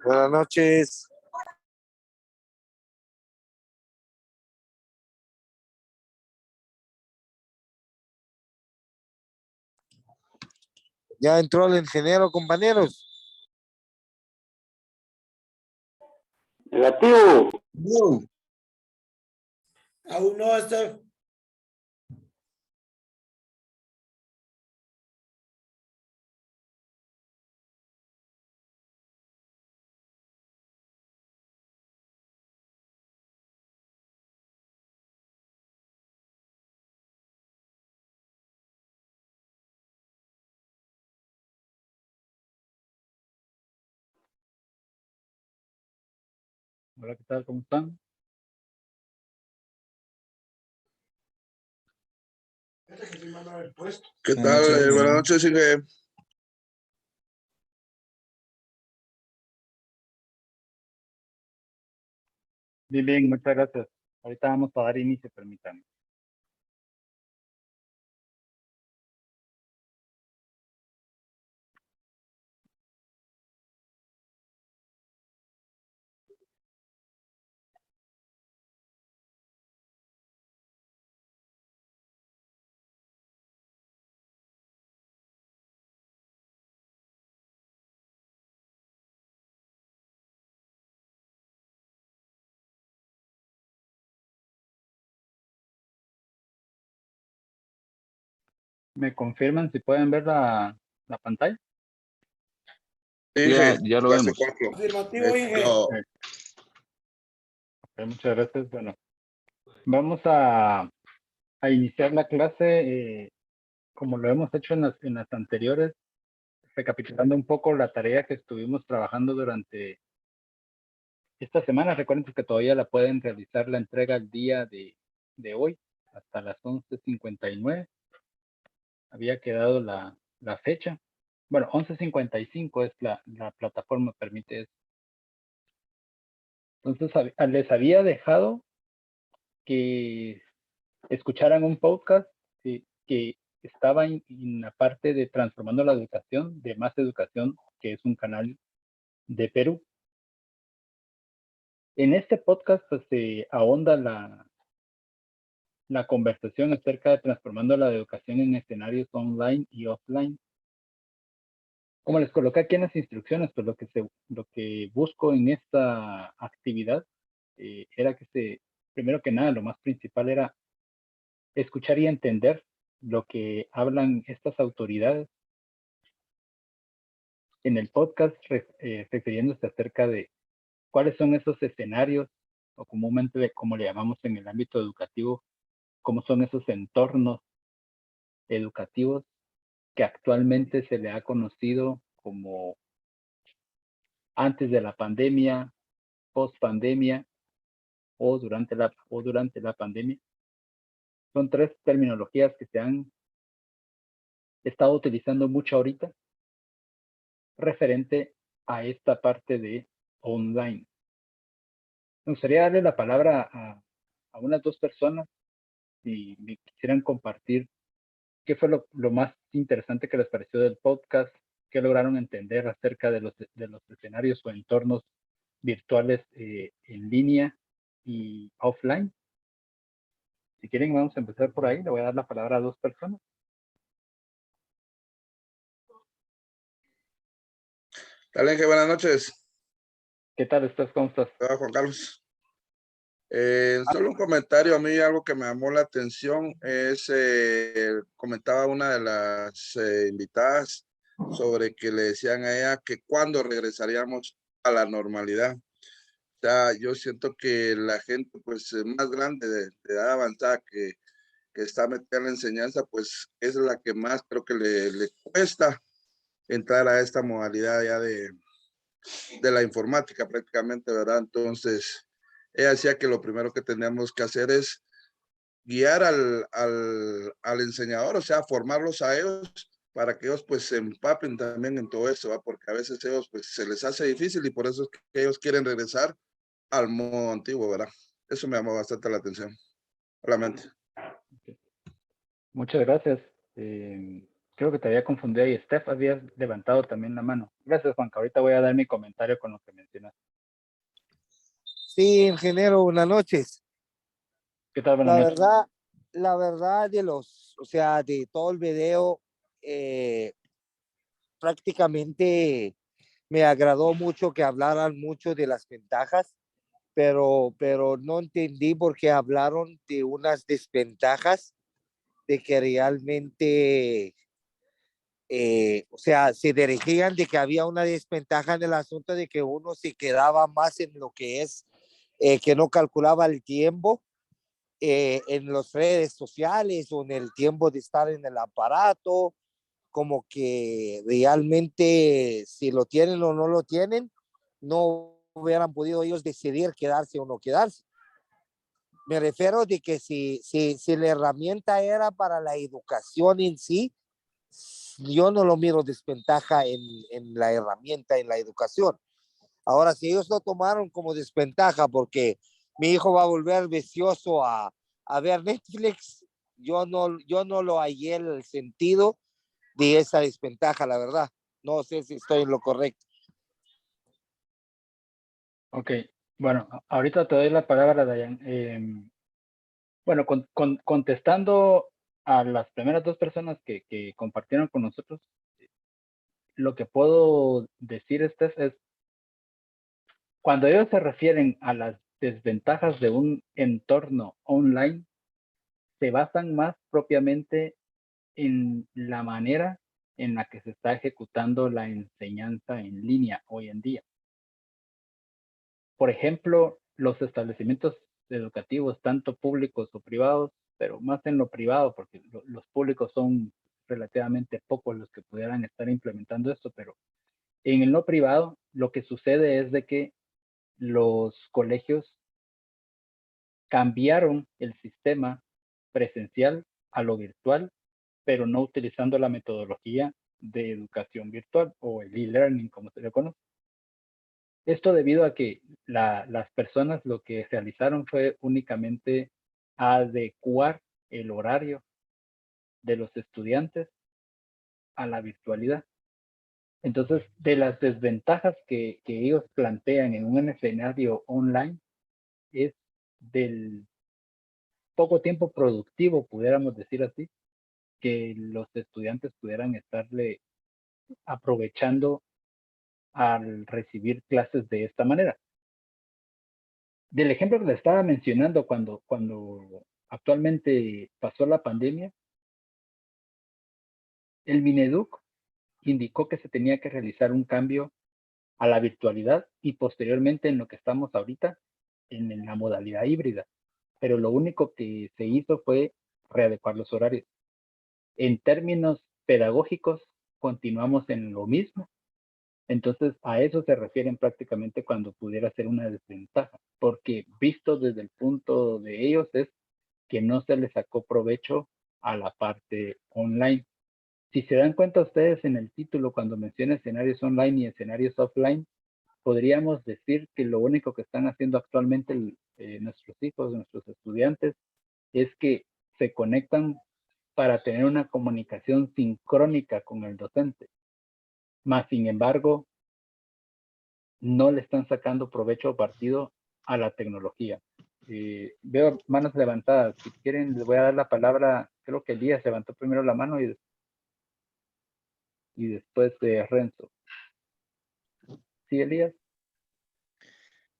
Buenas noches. Ya entró el ingeniero, compañeros. Negativo. No. Aún no está. Hola, ¿qué tal? ¿Cómo están? ¿Qué tal? Buenas noches, Inge. Bien, bien, muchas gracias. Ahorita vamos a dar inicio, permítanme. ¿Me confirman si pueden ver la pantalla? Inge, Ya lo clase vemos. 4. Afirmativo, Inge. No, Muchas gracias. Bueno, vamos a iniciar la clase como lo hemos hecho en las anteriores, recapitulando un poco la tarea que estuvimos trabajando durante esta semana. Recuerden que todavía la pueden realizar la entrega el día de hoy, hasta las 11:59. Había quedado la fecha. Bueno, 11:55 es la plataforma, permite eso. Entonces, les había dejado que escucharan un podcast que estaba en la parte de Transformando la Educación, de Más Educación, que es un canal de Perú. En este podcast, pues, se ahonda la conversación acerca de transformando la educación en escenarios online y offline. Como les coloqué aquí en las instrucciones, pues lo que busco en esta actividad era que primero que nada, lo más principal era escuchar y entender lo que hablan estas autoridades en el podcast, refiriéndose acerca de cuáles son esos escenarios, o comúnmente como le llamamos en el ámbito educativo, cómo son esos entornos educativos que actualmente se le ha conocido como antes de la pandemia, post pandemia o durante la pandemia. Son tres terminologías que se han estado utilizando mucho ahorita referente a esta parte de online. Me gustaría darle la palabra a unas dos personas si me quisieran compartir qué fue lo más interesante que les pareció del podcast, qué lograron entender acerca de los escenarios o entornos virtuales en línea y offline. Si quieren, vamos a empezar por ahí. Le voy a dar la palabra a dos personas. Dale, Inge, buenas noches. ¿Qué tal estás? ¿Cómo estás? Hola, Juan Carlos. Solo un comentario, a mí algo que me llamó la atención es, comentaba una de las invitadas sobre que le decían a ella que cuándo regresaríamos a la normalidad. O sea, yo siento que la gente pues más grande de edad avanzada que está metida en la enseñanza, pues es la que más creo que le cuesta entrar a esta modalidad ya de la informática prácticamente, ¿verdad? Entonces, ella decía que lo primero que tenemos que hacer es guiar al enseñador, o sea, formarlos a ellos para que ellos pues se empapen también en todo eso, ¿va? Porque a veces ellos pues se les hace difícil y por eso es que ellos quieren regresar al modo antiguo, ¿verdad? Eso me llamó bastante la atención, solamente. Muchas gracias. Creo que te había confundido y Steph había levantado también la mano. Gracias, Juanca. Ahorita voy a dar mi comentario con lo que mencionas. Sí, ingeniero, buenas noches. ¿Qué tal? Buenas La noches. verdad, la verdad o sea, de todo el video, prácticamente me agradó mucho que hablaran mucho de las ventajas, pero no entendí por qué hablaron de unas desventajas de que realmente, o sea, se dirigían de que había una desventaja en el asunto de que uno se quedaba más en lo que es, que no calculaba el tiempo en las redes sociales o en el tiempo de estar en el aparato, como que realmente si lo tienen o no lo tienen, no hubieran podido ellos decidir quedarse o no quedarse. Me refiero de que si la herramienta era para la educación en sí, yo no lo miro desventaja en la herramienta, en la educación. Ahora, si ellos lo tomaron como desventaja porque mi hijo va a volver vicioso a ver Netflix, yo no lo hallé el sentido de esa desventaja, la verdad. No sé si estoy en lo correcto. Ok. Bueno, ahorita te doy la palabra, Dayan. Bueno, contestando a las primeras dos personas que compartieron con nosotros, lo que puedo decir es cuando ellos se refieren a las desventajas de un entorno online, se basan más propiamente en la manera en la que se está ejecutando la enseñanza en línea hoy en día. Por ejemplo, los establecimientos educativos, tanto públicos o privados, pero más en lo privado, porque los públicos son relativamente pocos los que pudieran estar implementando esto, pero en el no privado lo que sucede es de que los colegios cambiaron el sistema presencial a lo virtual, pero no utilizando la metodología de educación virtual o el e-learning, como se le conoce. Esto debido a que las personas lo que realizaron fue únicamente adecuar el horario de los estudiantes a la virtualidad. Entonces, de las desventajas que ellos plantean en un escenario online es del poco tiempo productivo, pudiéramos decir así, que los estudiantes pudieran estarle aprovechando al recibir clases de esta manera. Del ejemplo que le estaba mencionando cuando actualmente pasó la pandemia, el Mineduc indicó que se tenía que realizar un cambio a la virtualidad y posteriormente en lo que estamos ahorita, en la modalidad híbrida. Pero lo único que se hizo fue readecuar los horarios. En términos pedagógicos, continuamos en lo mismo. Entonces, a eso se refieren prácticamente cuando pudiera ser una desventaja, porque visto desde el punto de ellos es que no se le sacó provecho a la parte online. Si se dan cuenta ustedes en el título, cuando menciona escenarios online y escenarios offline, podríamos decir que lo único que están haciendo actualmente nuestros hijos, nuestros estudiantes, es que se conectan para tener una comunicación sincrónica con el docente. Más sin embargo, no le están sacando provecho o partido a la tecnología. Veo manos levantadas. Si quieren, les voy a dar la palabra. Creo que Elías levantó primero la mano y después Renzo. ¿Sí, Elías?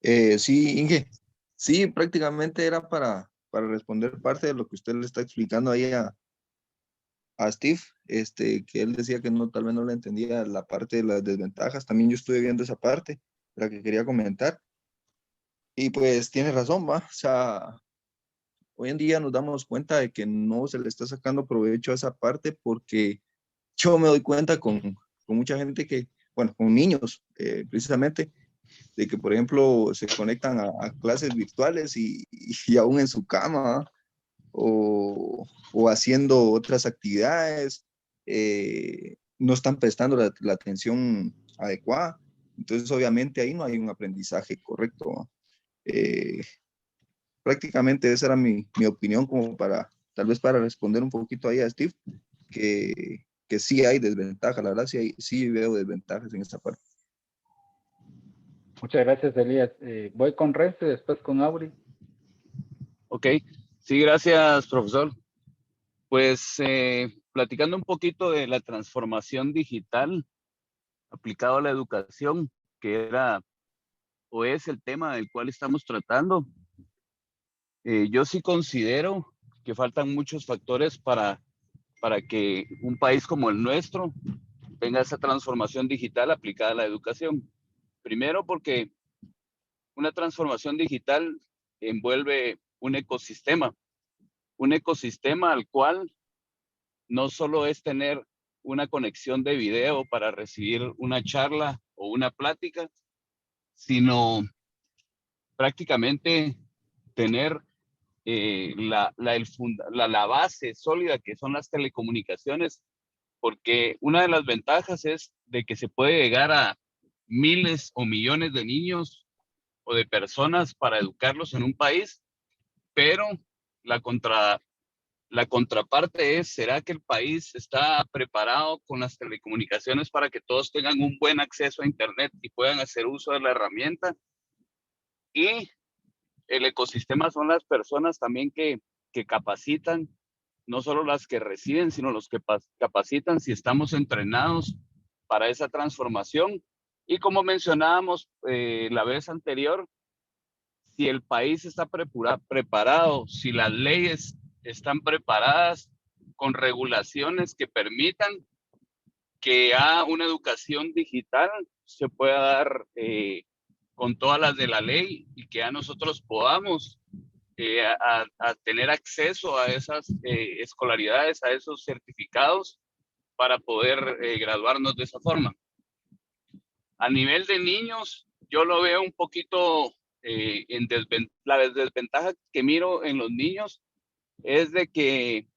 Sí, Inge. Sí, prácticamente era para responder parte de lo que usted le está explicando ahí a Steve, que él decía que no, tal vez no le entendía la parte de las desventajas. También yo estuve viendo esa parte, la que quería comentar. Y pues tiene razón, va. O sea, hoy en día nos damos cuenta de que no se le está sacando provecho a esa parte porque yo me doy cuenta con mucha gente que, bueno, con niños precisamente, de que, por ejemplo, se conectan a clases virtuales y aún en su cama, ¿va? O haciendo otras actividades, no están prestando la atención adecuada. Entonces, obviamente, ahí no hay un aprendizaje correcto, ¿va? Eh, Prácticamente esa era mi opinión como para, tal vez para responder un poquito ahí a Steve, que que sí hay desventajas, la verdad sí veo desventajas en esta parte. Muchas gracias, Elías. Voy con Renzo y después con Auri. Ok, sí, gracias, profesor. Pues platicando un poquito de la transformación digital aplicado a la educación, que era o es el tema del cual estamos tratando. Yo sí considero que faltan muchos factores para que un país como el nuestro tenga esa transformación digital aplicada a la educación. Primero porque una transformación digital envuelve un ecosistema al cual no solo es tener una conexión de video para recibir una charla o una plática, sino prácticamente tener la base sólida que son las telecomunicaciones, porque una de las ventajas es de que se puede llegar a miles o millones de niños o de personas para educarlos en un país, pero la contraparte es, ¿será que el país está preparado con las telecomunicaciones para que todos tengan un buen acceso a Internet y puedan hacer uso de la herramienta? Y el ecosistema son las personas también que capacitan, no solo las que reciben, sino los que capacitan si estamos entrenados para esa transformación. Y como mencionábamos la vez anterior, si el país está preparado, si las leyes están preparadas con regulaciones que permitan que a una educación digital se pueda dar con todas las de la ley y que a nosotros podamos a tener acceso a esas escolaridades, a esos certificados para poder graduarnos de esa forma. A nivel de niños, yo lo veo un poquito la desventaja que miro en los niños es de que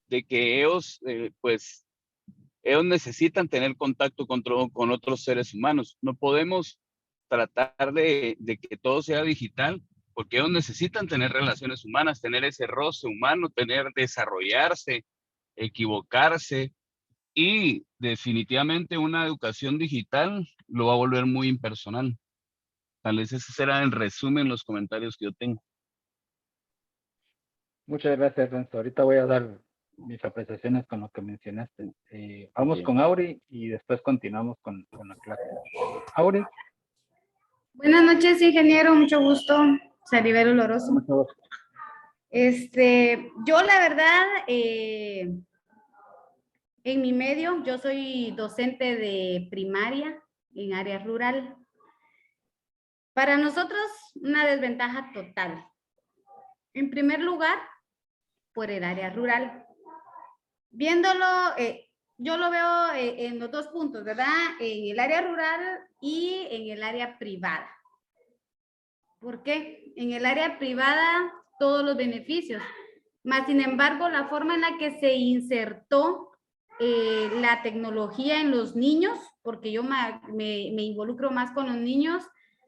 ellos, pues, ellos necesitan tener contacto con otros seres humanos. No podemos tratar de que todo sea digital, porque ellos necesitan tener relaciones humanas, tener ese roce humano, desarrollarse, equivocarse, y definitivamente una educación digital lo va a volver muy impersonal. Tal vez ese será en resumen los comentarios que yo tengo. Muchas gracias, Renzo. Ahorita voy a dar mis apreciaciones con lo que mencionaste. Vamos Bien. con Auri y después continuamos con la clase. Auri. Buenas noches, ingeniero. Mucho gusto. Saribel Oloroso. Mucho gusto. Yo la verdad, en mi medio, yo soy docente de primaria en área rural. Para nosotros, una desventaja total. En primer lugar, por el área rural. Viéndolo, yo lo veo en los dos puntos, ¿verdad? En el área rural y en el área privada. ¿Por qué? En el área privada, todos los beneficios. Más sin embargo, la forma en la que se insertó la tecnología en los niños, porque yo me involucro más con los niños,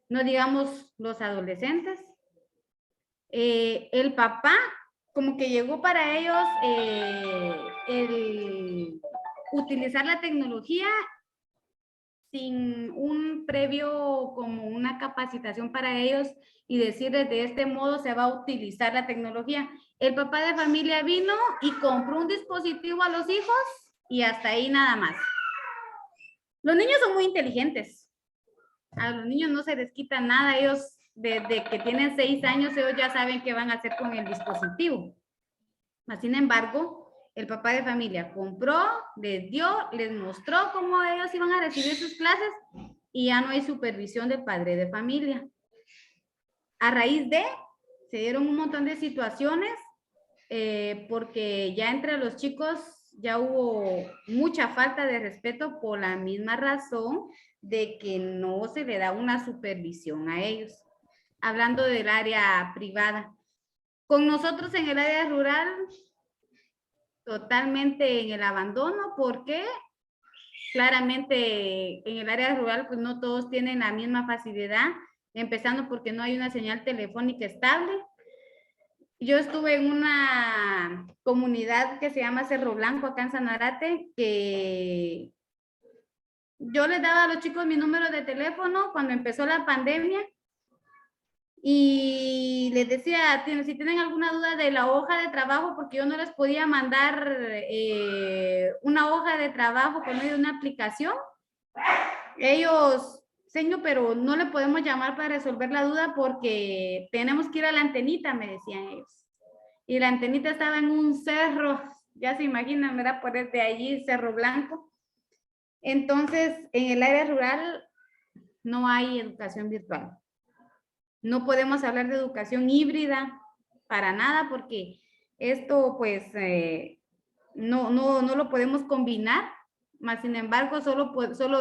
no digamos los adolescentes. El papá, como que llegó para ellos el utilizar la tecnología sin un previo, como una capacitación para ellos y decirles de este modo se va a utilizar la tecnología. El papá de familia vino y compró un dispositivo a los hijos y hasta ahí nada más. Los niños son muy inteligentes. A los niños no se les quita nada. Ellos, desde que tienen 6 años, ellos ya saben qué van a hacer con el dispositivo. Sin embargo, el papá de familia compró, les dio, les mostró cómo ellos iban a recibir sus clases y ya no hay supervisión del padre de familia. A raíz de, se dieron un montón de situaciones porque ya entre los chicos ya hubo mucha falta de respeto por la misma razón de que no se le da una supervisión a ellos. Hablando del área privada. Con nosotros en el área rural, totalmente en el abandono, porque claramente en el área rural pues no todos tienen la misma facilidad, empezando porque no hay una señal telefónica estable. Yo estuve en una comunidad que se llama Cerro Blanco, acá en Sanarate, que yo les daba a los chicos mi número de teléfono cuando empezó la pandemia y les decía, si tienen alguna duda de la hoja de trabajo, porque yo no les podía mandar una hoja de trabajo por medio de una aplicación, ellos, señor, pero no le podemos llamar para resolver la duda porque tenemos que ir a la antenita, me decían ellos. Y la antenita estaba en un cerro, ya se imaginan, ¿verdad? Por desde allí, Cerro Blanco. Entonces, en el área rural no hay educación virtual. No podemos hablar de educación híbrida para nada porque esto pues no lo podemos combinar, más sin embargo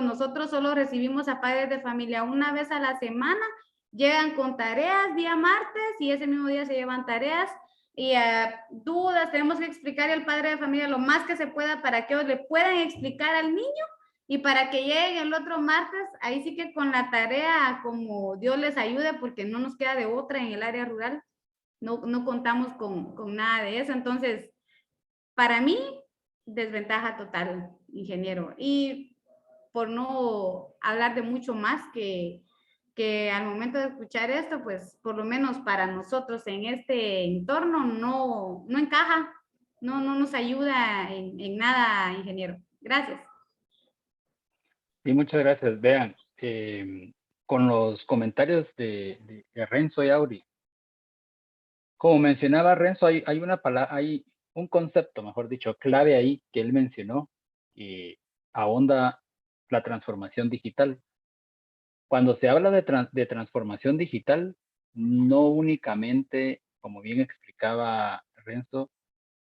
nosotros solo recibimos a padres de familia una vez a la semana, llegan con tareas día martes y ese mismo día se llevan tareas y dudas, tenemos que explicar al padre de familia lo más que se pueda para que ellos le puedan explicar al niño y para que lleguen el otro martes, ahí sí que con la tarea como Dios les ayude, porque no nos queda de otra en el área rural, no contamos con nada de eso. Entonces, para mí, desventaja total, ingeniero. Y por no hablar de mucho más que al momento de escuchar esto, pues por lo menos para nosotros en este entorno no encaja, no nos ayuda en nada, ingeniero. Gracias. Sí, muchas gracias. Vean, con los comentarios de Renzo y Auri, como mencionaba Renzo, hay una palabra, hay un concepto, mejor dicho, clave ahí que él mencionó y ahonda la transformación digital. Cuando se habla de transformación digital, no únicamente, como bien explicaba Renzo,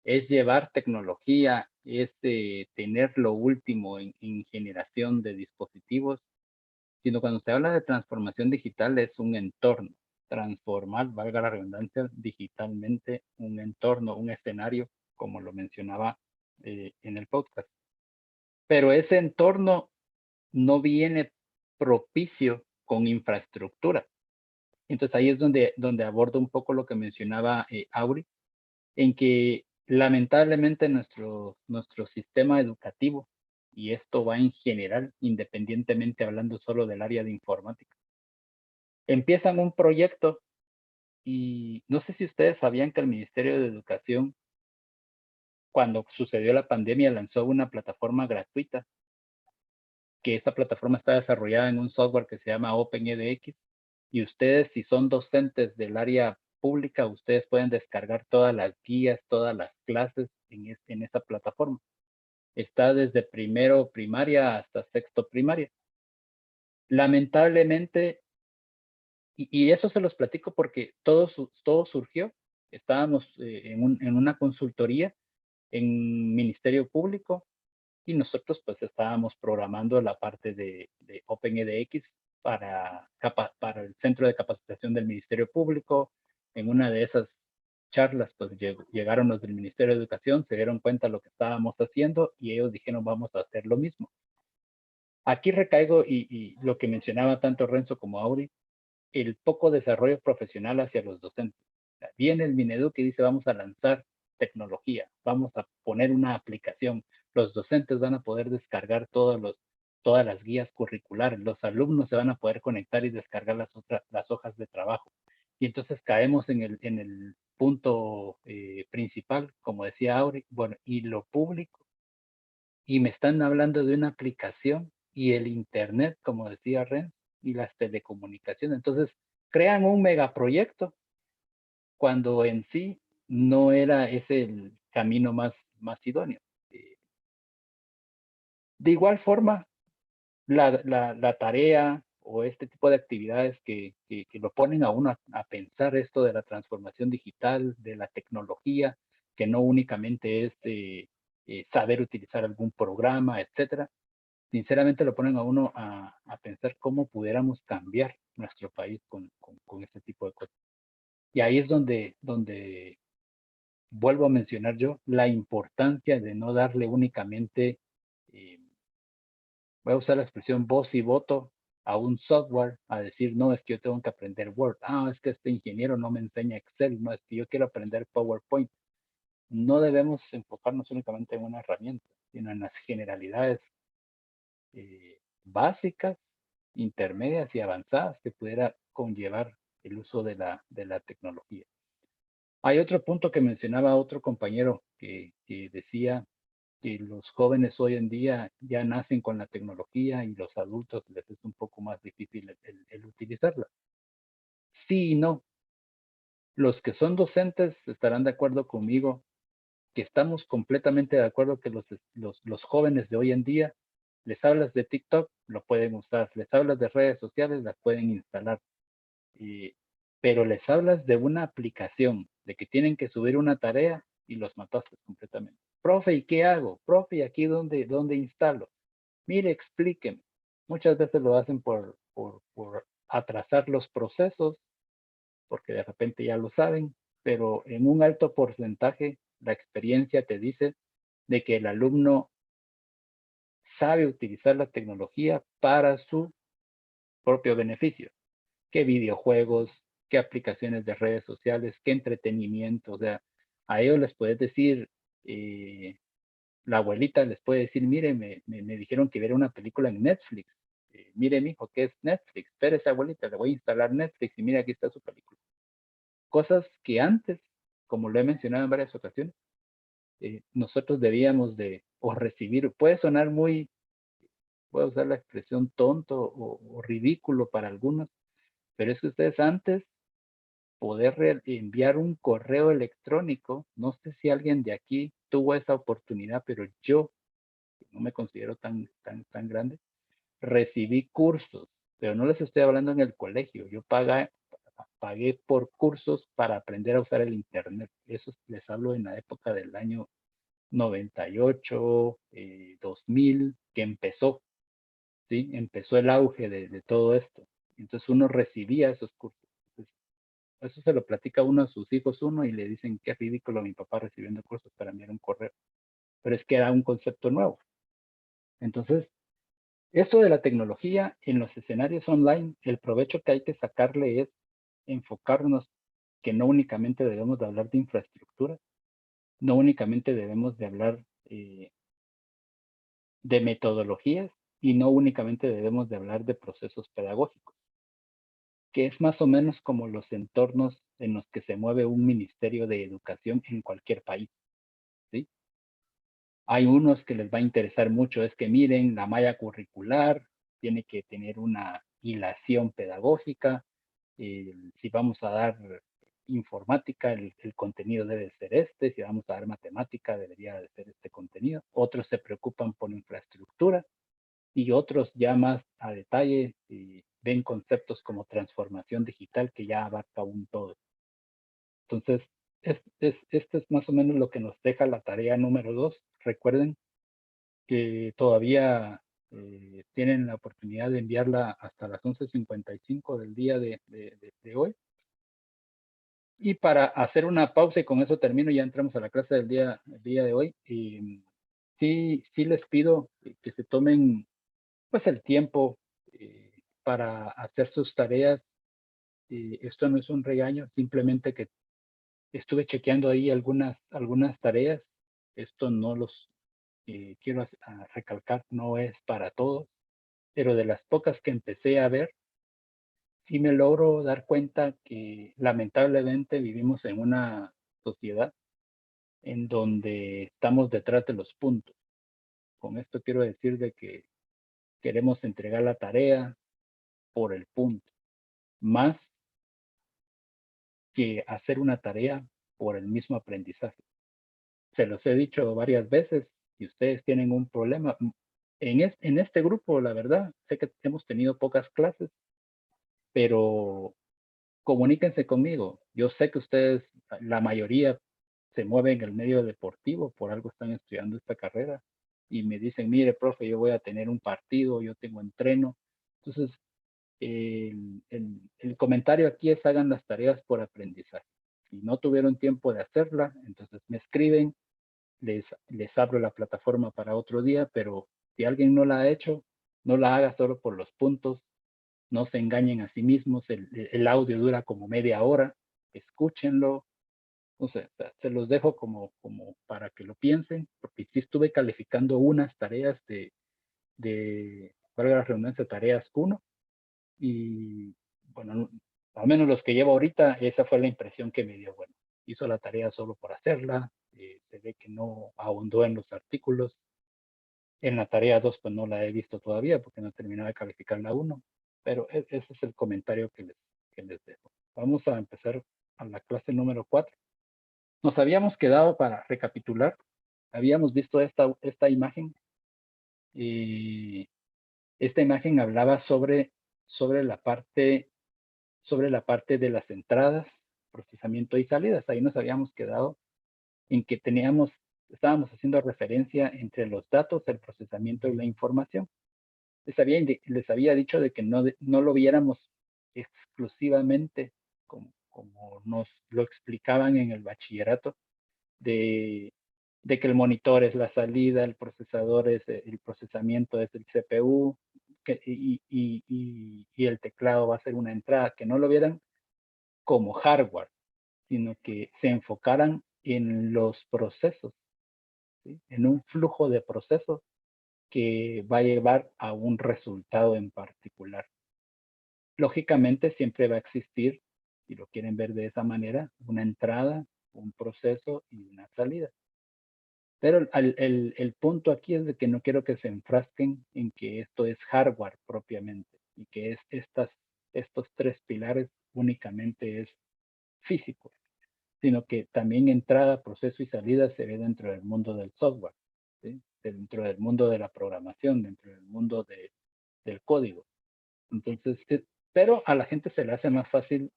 es llevar tecnología, es tener lo último en generación de dispositivos, sino cuando se habla de transformación digital es un entorno, transformar, valga la redundancia, digitalmente un entorno, un escenario, como lo mencionaba en el podcast. Pero ese entorno no viene propicio con infraestructura. Entonces ahí es donde abordo un poco lo que mencionaba Auri, en que lamentablemente nuestro sistema educativo, y esto va en general, independientemente hablando solo del área de informática, empiezan un proyecto y no sé si ustedes sabían que el Ministerio de Educación, cuando sucedió la pandemia, lanzó una plataforma gratuita, que esa plataforma está desarrollada en un software que se llama OpenEDX, y ustedes, si son docentes del área pública, ustedes pueden descargar todas las guías, todas las clases en esa plataforma. Está desde primero primaria hasta sexto primaria. Lamentablemente, y eso se los platico porque todo surgió. Estábamos en una consultoría en Ministerio Público y nosotros pues estábamos programando la parte de OpenEDX para el Centro de Capacitación del Ministerio Público. En una de esas charlas pues llegaron los del Ministerio de Educación, se dieron cuenta de lo que estábamos haciendo y ellos dijeron vamos a hacer lo mismo. Aquí recaigo y lo que mencionaba tanto Renzo como Auri, el poco desarrollo profesional hacia los docentes. Viene el Mineduc y dice vamos a lanzar tecnología, vamos a poner una aplicación, los docentes van a poder descargar todas las guías curriculares, los alumnos se van a poder conectar y descargar las hojas de trabajo. Y entonces caemos en el punto principal, como decía Auri, bueno, y lo público, y me están hablando de una aplicación y el internet, como decía Ren, y las telecomunicaciones. Entonces, crean un megaproyecto cuando en sí no era ese el camino más idóneo. De igual forma, la tarea o este tipo de actividades que lo ponen a uno a pensar esto de la transformación digital, de la tecnología, que no únicamente es saber utilizar algún programa, etcétera. Sinceramente lo ponen a uno a pensar cómo pudiéramos cambiar nuestro país con este tipo de cosas. Y ahí es donde vuelvo a mencionar yo la importancia de no darle únicamente, voy a usar la expresión voz y voto a un software a decir, no, es que yo tengo que aprender Word. Ah, es que este ingeniero no me enseña Excel. No, es que yo quiero aprender PowerPoint. No debemos enfocarnos únicamente en una herramienta, sino en las generalidades básicas, intermedias y avanzadas que pudiera conllevar el uso de la tecnología. Hay otro punto que mencionaba otro compañero que decía que los jóvenes hoy en día ya nacen con la tecnología y los adultos les es un poco más difícil el utilizarla. Sí y no. Los que son docentes estarán de acuerdo conmigo que estamos completamente de acuerdo que los jóvenes de hoy en día, les hablas de TikTok, lo pueden usar, les hablas de redes sociales, las pueden instalar, pero les hablas de una aplicación, de que tienen que subir una tarea y los mataste completamente. Profe, ¿y qué hago? Profe, ¿y aquí dónde instalo? Mire, explíqueme. Muchas veces lo hacen por atrasar los procesos, porque de repente ya lo saben, pero en un alto porcentaje la experiencia te dice de que el alumno sabe utilizar la tecnología para su propio beneficio. ¿Qué videojuegos, qué aplicaciones de redes sociales, qué entretenimiento? O sea, a ellos les puedes decir, la abuelita les puede decir, mire, me dijeron que viera una película en Netflix. Mire, mijo, ¿qué es Netflix? Espérese, abuelita, le voy a instalar Netflix y mire, aquí está su película. Cosas que antes, como lo he mencionado en varias ocasiones, nosotros debíamos de o recibir, puede sonar muy, voy a usar la expresión tonto o ridículo para algunos, pero es que ustedes antes poder enviar un correo electrónico, no sé si alguien de aquí tuvo esa oportunidad, pero yo, que no me considero tan grande, recibí cursos, pero no les estoy hablando en el colegio, yo pagué por cursos para aprender a usar el internet. Eso les hablo en la época del año 98, 2000, que empezó, ¿sí? Empezó el auge de todo esto. Entonces uno recibía esos cursos. Entonces, eso se lo platica uno a sus hijos y le dicen, qué ridículo mi papá recibiendo cursos para enviar un correo. Pero es que era un concepto nuevo. Entonces, esto de la tecnología en los escenarios online, el provecho que hay que sacarle es enfocarnos que no únicamente debemos de hablar de infraestructura, no únicamente debemos de hablar de metodologías y no únicamente debemos de hablar de procesos pedagógicos, que es más o menos como los entornos en los que se mueve un ministerio de educación en cualquier país, ¿sí? Hay unos que les va a interesar mucho, es que miren, la malla curricular tiene que tener una hilación pedagógica, si vamos a dar informática, el contenido debe ser este, si vamos a dar matemática, debería de ser este contenido. Otros se preocupan por infraestructura y otros ya más a detalle ven conceptos como transformación digital que ya abarca un todo. Entonces, esto es más o menos lo que nos deja la tarea número 2. Recuerden que todavía tienen la oportunidad de enviarla hasta las 11:55 del día de hoy. Y para hacer una pausa y con eso termino, ya entramos a la clase del día de hoy. Sí les pido que se tomen pues el tiempo para hacer sus tareas. Esto no es un regaño, simplemente que estuve chequeando ahí algunas tareas. Esto no los quiero recalcar, no es para todos, pero de las pocas que empecé a ver, sí me logro dar cuenta que lamentablemente vivimos en una sociedad en donde estamos detrás de los puntos. Con esto quiero decir de que queremos entregar la tarea por el punto, más que hacer una tarea por el mismo aprendizaje. Se los he dicho varias veces, si ustedes tienen un problema, en este grupo, la verdad, sé que hemos tenido pocas clases, pero comuníquense conmigo. Yo sé que ustedes, la mayoría, se mueven en el medio deportivo, por algo están estudiando esta carrera, y me dicen, mire, profe, yo voy a tener un partido, yo tengo entreno. Entonces, el comentario aquí es hagan las tareas por aprendizaje. Si no tuvieron tiempo de hacerla, entonces me escriben, les abro la plataforma para otro día, pero si alguien no la ha hecho, no la haga solo por los puntos, no se engañen a sí mismos, el audio dura como media hora, escúchenlo. No sé, se los dejo como para que lo piensen, porque sí estuve calificando unas tareas valga la redundancia, tareas 1, y bueno, al menos los que llevo ahorita, esa fue la impresión que me dio. Bueno, hizo la tarea solo por hacerla, se ve que no ahondó en los artículos. En la tarea 2 pues no la he visto todavía porque no terminado de calificar la 1, pero ese es el comentario que les dejo. Vamos a empezar a la clase número 4. Nos habíamos quedado, para recapitular, habíamos visto esta imagen, y esta imagen hablaba sobre la parte de las entradas, procesamiento y salidas. Ahí nos habíamos quedado en que estábamos haciendo referencia entre los datos, el procesamiento y la información. Les había dicho de que no lo viéramos exclusivamente como nos lo explicaban en el bachillerato, de que el monitor es la salida, el procesador es el procesamiento, es el CPU, y el teclado va a ser una entrada, que no lo vieran como hardware, sino que se enfocaran en los procesos, ¿sí? En un flujo de procesos que va a llevar a un resultado en particular. Lógicamente siempre va a existir, si lo quieren ver de esa manera, una entrada, un proceso y una salida. Pero el punto aquí es de que no quiero que se enfrasquen en que esto es hardware propiamente, y que estos 3 pilares únicamente es físico, sino que también entrada, proceso y salida se ve dentro del mundo del software, ¿sí? Dentro del mundo de la programación, dentro del mundo del código. Entonces, pero a la gente se le hace más fácil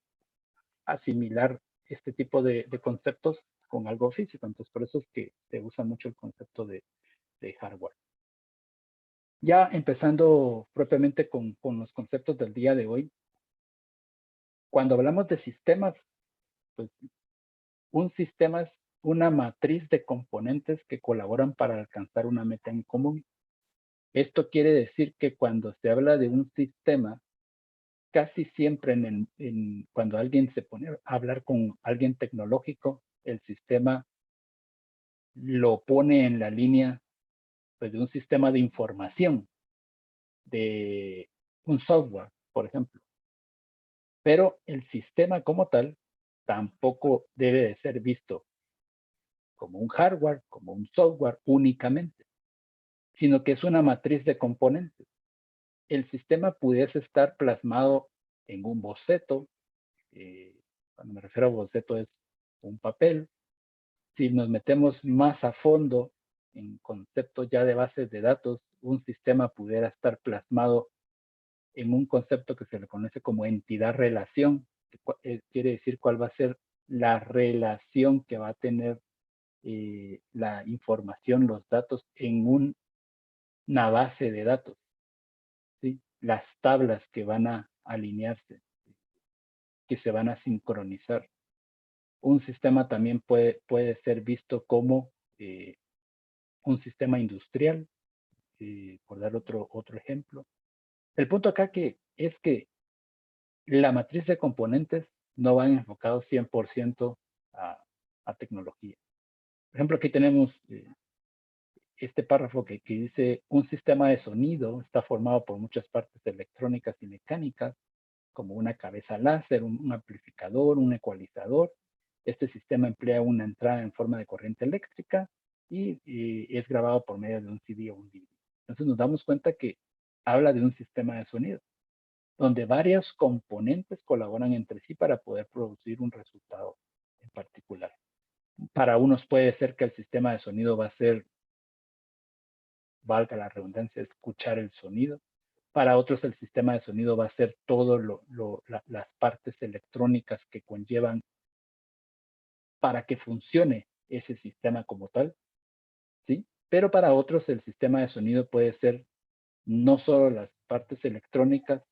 asimilar este tipo de conceptos con algo físico. Entonces, por eso es que se usa mucho el concepto de hardware. Ya empezando propiamente con los conceptos del día de hoy, cuando hablamos de sistemas, pues un sistema es una matriz de componentes que colaboran para alcanzar una meta en común. Esto quiere decir que cuando se habla de un sistema, casi siempre cuando alguien se pone a hablar con alguien tecnológico, el sistema lo pone en la línea, pues, de un sistema de información, de un software, por ejemplo. Pero el sistema como tal tampoco debe de ser visto como un hardware, como un software únicamente, sino que es una matriz de componentes. El sistema pudiese estar plasmado en un boceto. Cuando me refiero a boceto es un papel. Si nos metemos más a fondo en conceptos ya de bases de datos, un sistema pudiera estar plasmado en un concepto que se le conoce como entidad-relación. Quiere decir cuál va a ser la relación que va a tener la información, los datos en una base de datos, ¿sí? Las tablas que van a alinearse, que se van a sincronizar. Un sistema también puede ser visto como un sistema industrial, por dar otro ejemplo. El punto acá es que la matriz de componentes no van enfocados 100% a tecnología. Por ejemplo, aquí tenemos este párrafo que dice: un sistema de sonido está formado por muchas partes electrónicas y mecánicas, como una cabeza láser, un amplificador, un ecualizador. Este sistema emplea una entrada en forma de corriente eléctrica y es grabado por medio de un CD o un DVD. Entonces nos damos cuenta que habla de un sistema de sonido, donde varios componentes colaboran entre sí para poder producir un resultado en particular. Para unos puede ser que el sistema de sonido va a ser, valga la redundancia, escuchar el sonido. Para otros el sistema de sonido va a ser todo las partes electrónicas que conllevan para que funcione ese sistema como tal, ¿sí? Pero para otros el sistema de sonido puede ser no solo las partes electrónicas,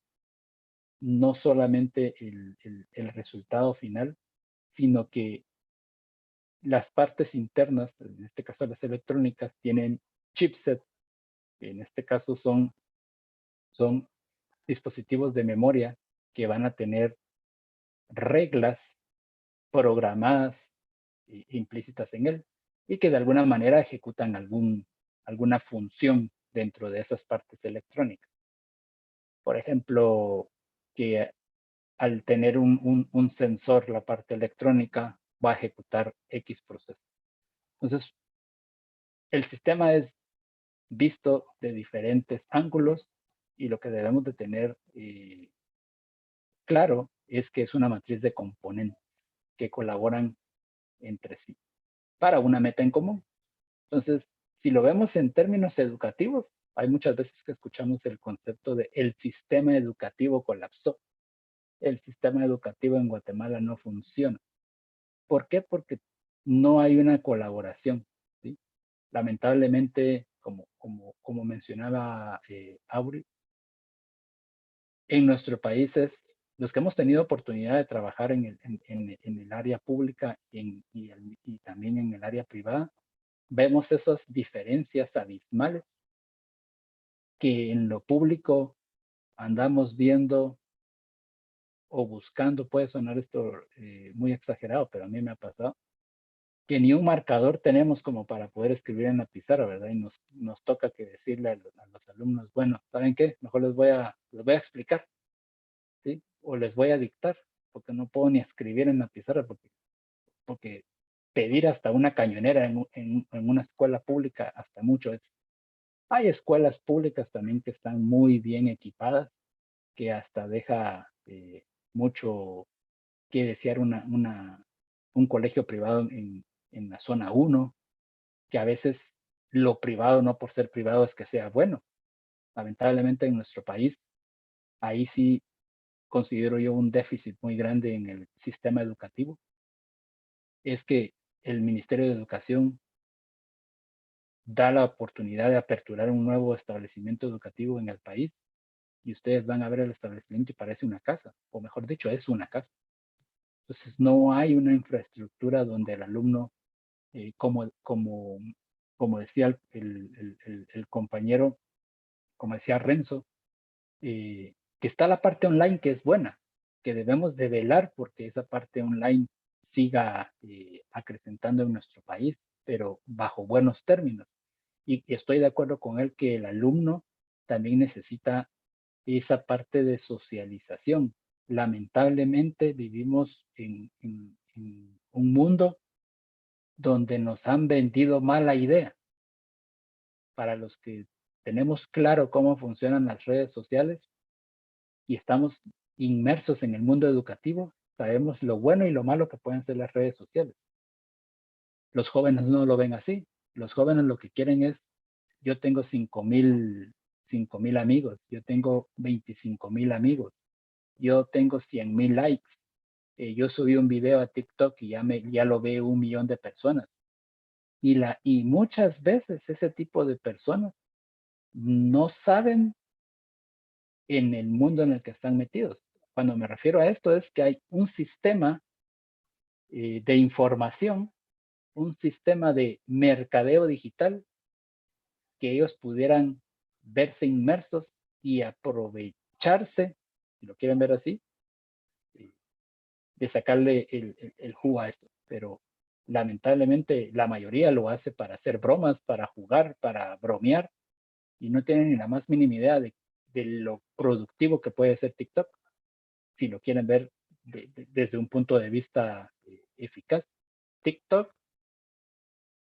no solamente el resultado final, sino que las partes internas, en este caso las electrónicas, tienen chipsets, que en este caso son dispositivos de memoria que van a tener reglas programadas implícitas en él y que de alguna manera ejecutan alguna función dentro de esas partes electrónicas. Por ejemplo, que al tener un sensor, la parte electrónica va a ejecutar X proceso. Entonces, el sistema es visto de diferentes ángulos y lo que debemos de tener claro es que es una matriz de componentes que colaboran entre sí para una meta en común. Entonces, si lo vemos en términos educativos, hay muchas veces que escuchamos el concepto de el sistema educativo colapsó. El sistema educativo en Guatemala no funciona. ¿Por qué? Porque no hay una colaboración, ¿sí? Lamentablemente, como mencionaba Auri, en nuestros países, los que hemos tenido oportunidad de trabajar en el área pública y también en el área privada, vemos esas diferencias abismales que en lo público andamos viendo o buscando, puede sonar esto muy exagerado, pero a mí me ha pasado, que ni un marcador tenemos como para poder escribir en la pizarra, ¿verdad? Y nos toca que decirle a los alumnos, bueno, ¿saben qué? Mejor les voy a explicar, ¿sí? O les voy a dictar, porque no puedo ni escribir en la pizarra, porque pedir hasta una cañonera en una escuela pública, hasta mucho es. Hay escuelas públicas también que están muy bien equipadas, que hasta deja mucho que desear un colegio privado en la zona 1, que a veces lo privado no por ser privado es que sea bueno. Lamentablemente en nuestro país, ahí sí considero yo un déficit muy grande en el sistema educativo, es que el Ministerio de Educación da la oportunidad de aperturar un nuevo establecimiento educativo en el país y ustedes van a ver el establecimiento y parece una casa, o mejor dicho, es una casa. Entonces no hay una infraestructura donde el alumno, como decía el compañero, como decía Renzo, que está la parte online que es buena, que debemos de velar porque esa parte online siga acrecentando en nuestro país, pero bajo buenos términos. Y estoy de acuerdo con él que el alumno también necesita esa parte de socialización. Lamentablemente vivimos en un mundo donde nos han vendido mala idea. Para los que tenemos claro cómo funcionan las redes sociales y estamos inmersos en el mundo educativo, sabemos lo bueno y lo malo que pueden ser las redes sociales. Los jóvenes no lo ven así. Los jóvenes lo que quieren es, yo tengo 5,000 amigos, yo tengo 25,000 amigos, yo tengo 100,000 likes, yo subí un video a TikTok y ya lo ve 1 millón de personas. Y muchas veces ese tipo de personas no saben en el mundo en el que están metidos. Cuando me refiero a esto es que hay un sistema de información, un sistema de mercadeo digital que ellos pudieran verse inmersos y aprovecharse, si lo quieren ver así, de sacarle el jugo a esto. Pero lamentablemente la mayoría lo hace para hacer bromas, para jugar, para bromear, y no tienen ni la más mínima idea de lo productivo que puede ser TikTok, si lo quieren ver desde un punto de vista eficaz. TikTok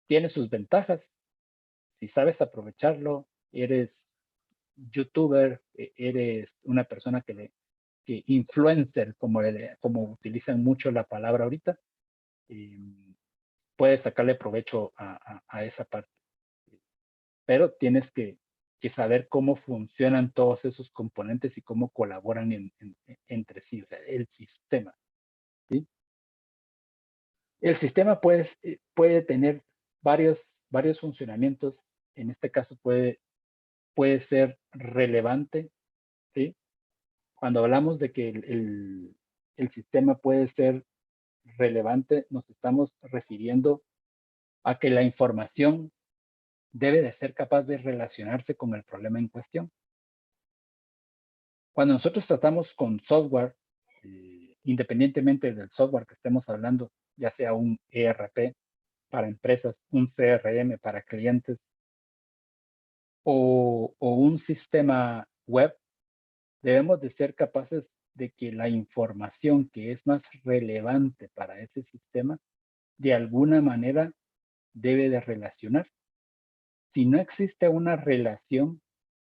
tiene sus ventajas. Si sabes aprovecharlo, eres youtuber, eres una persona que influencer, como utilizan mucho la palabra ahorita, puedes sacarle provecho a esa parte. Pero tienes que saber cómo funcionan todos esos componentes y cómo colaboran entre sí, o sea, el sistema. ¿Sí? El sistema puede tener varios funcionamientos. En este caso puede ser relevante, ¿sí? Cuando hablamos de que el sistema puede ser relevante, nos estamos refiriendo a que la información debe de ser capaz de relacionarse con el problema en cuestión. Cuando nosotros tratamos con software, independientemente del software que estemos hablando, ya sea un ERP para empresas, un CRM para clientes o un sistema web, debemos de ser capaces de que la información que es más relevante para ese sistema, de alguna manera debe de relacionar. Si no existe una relación,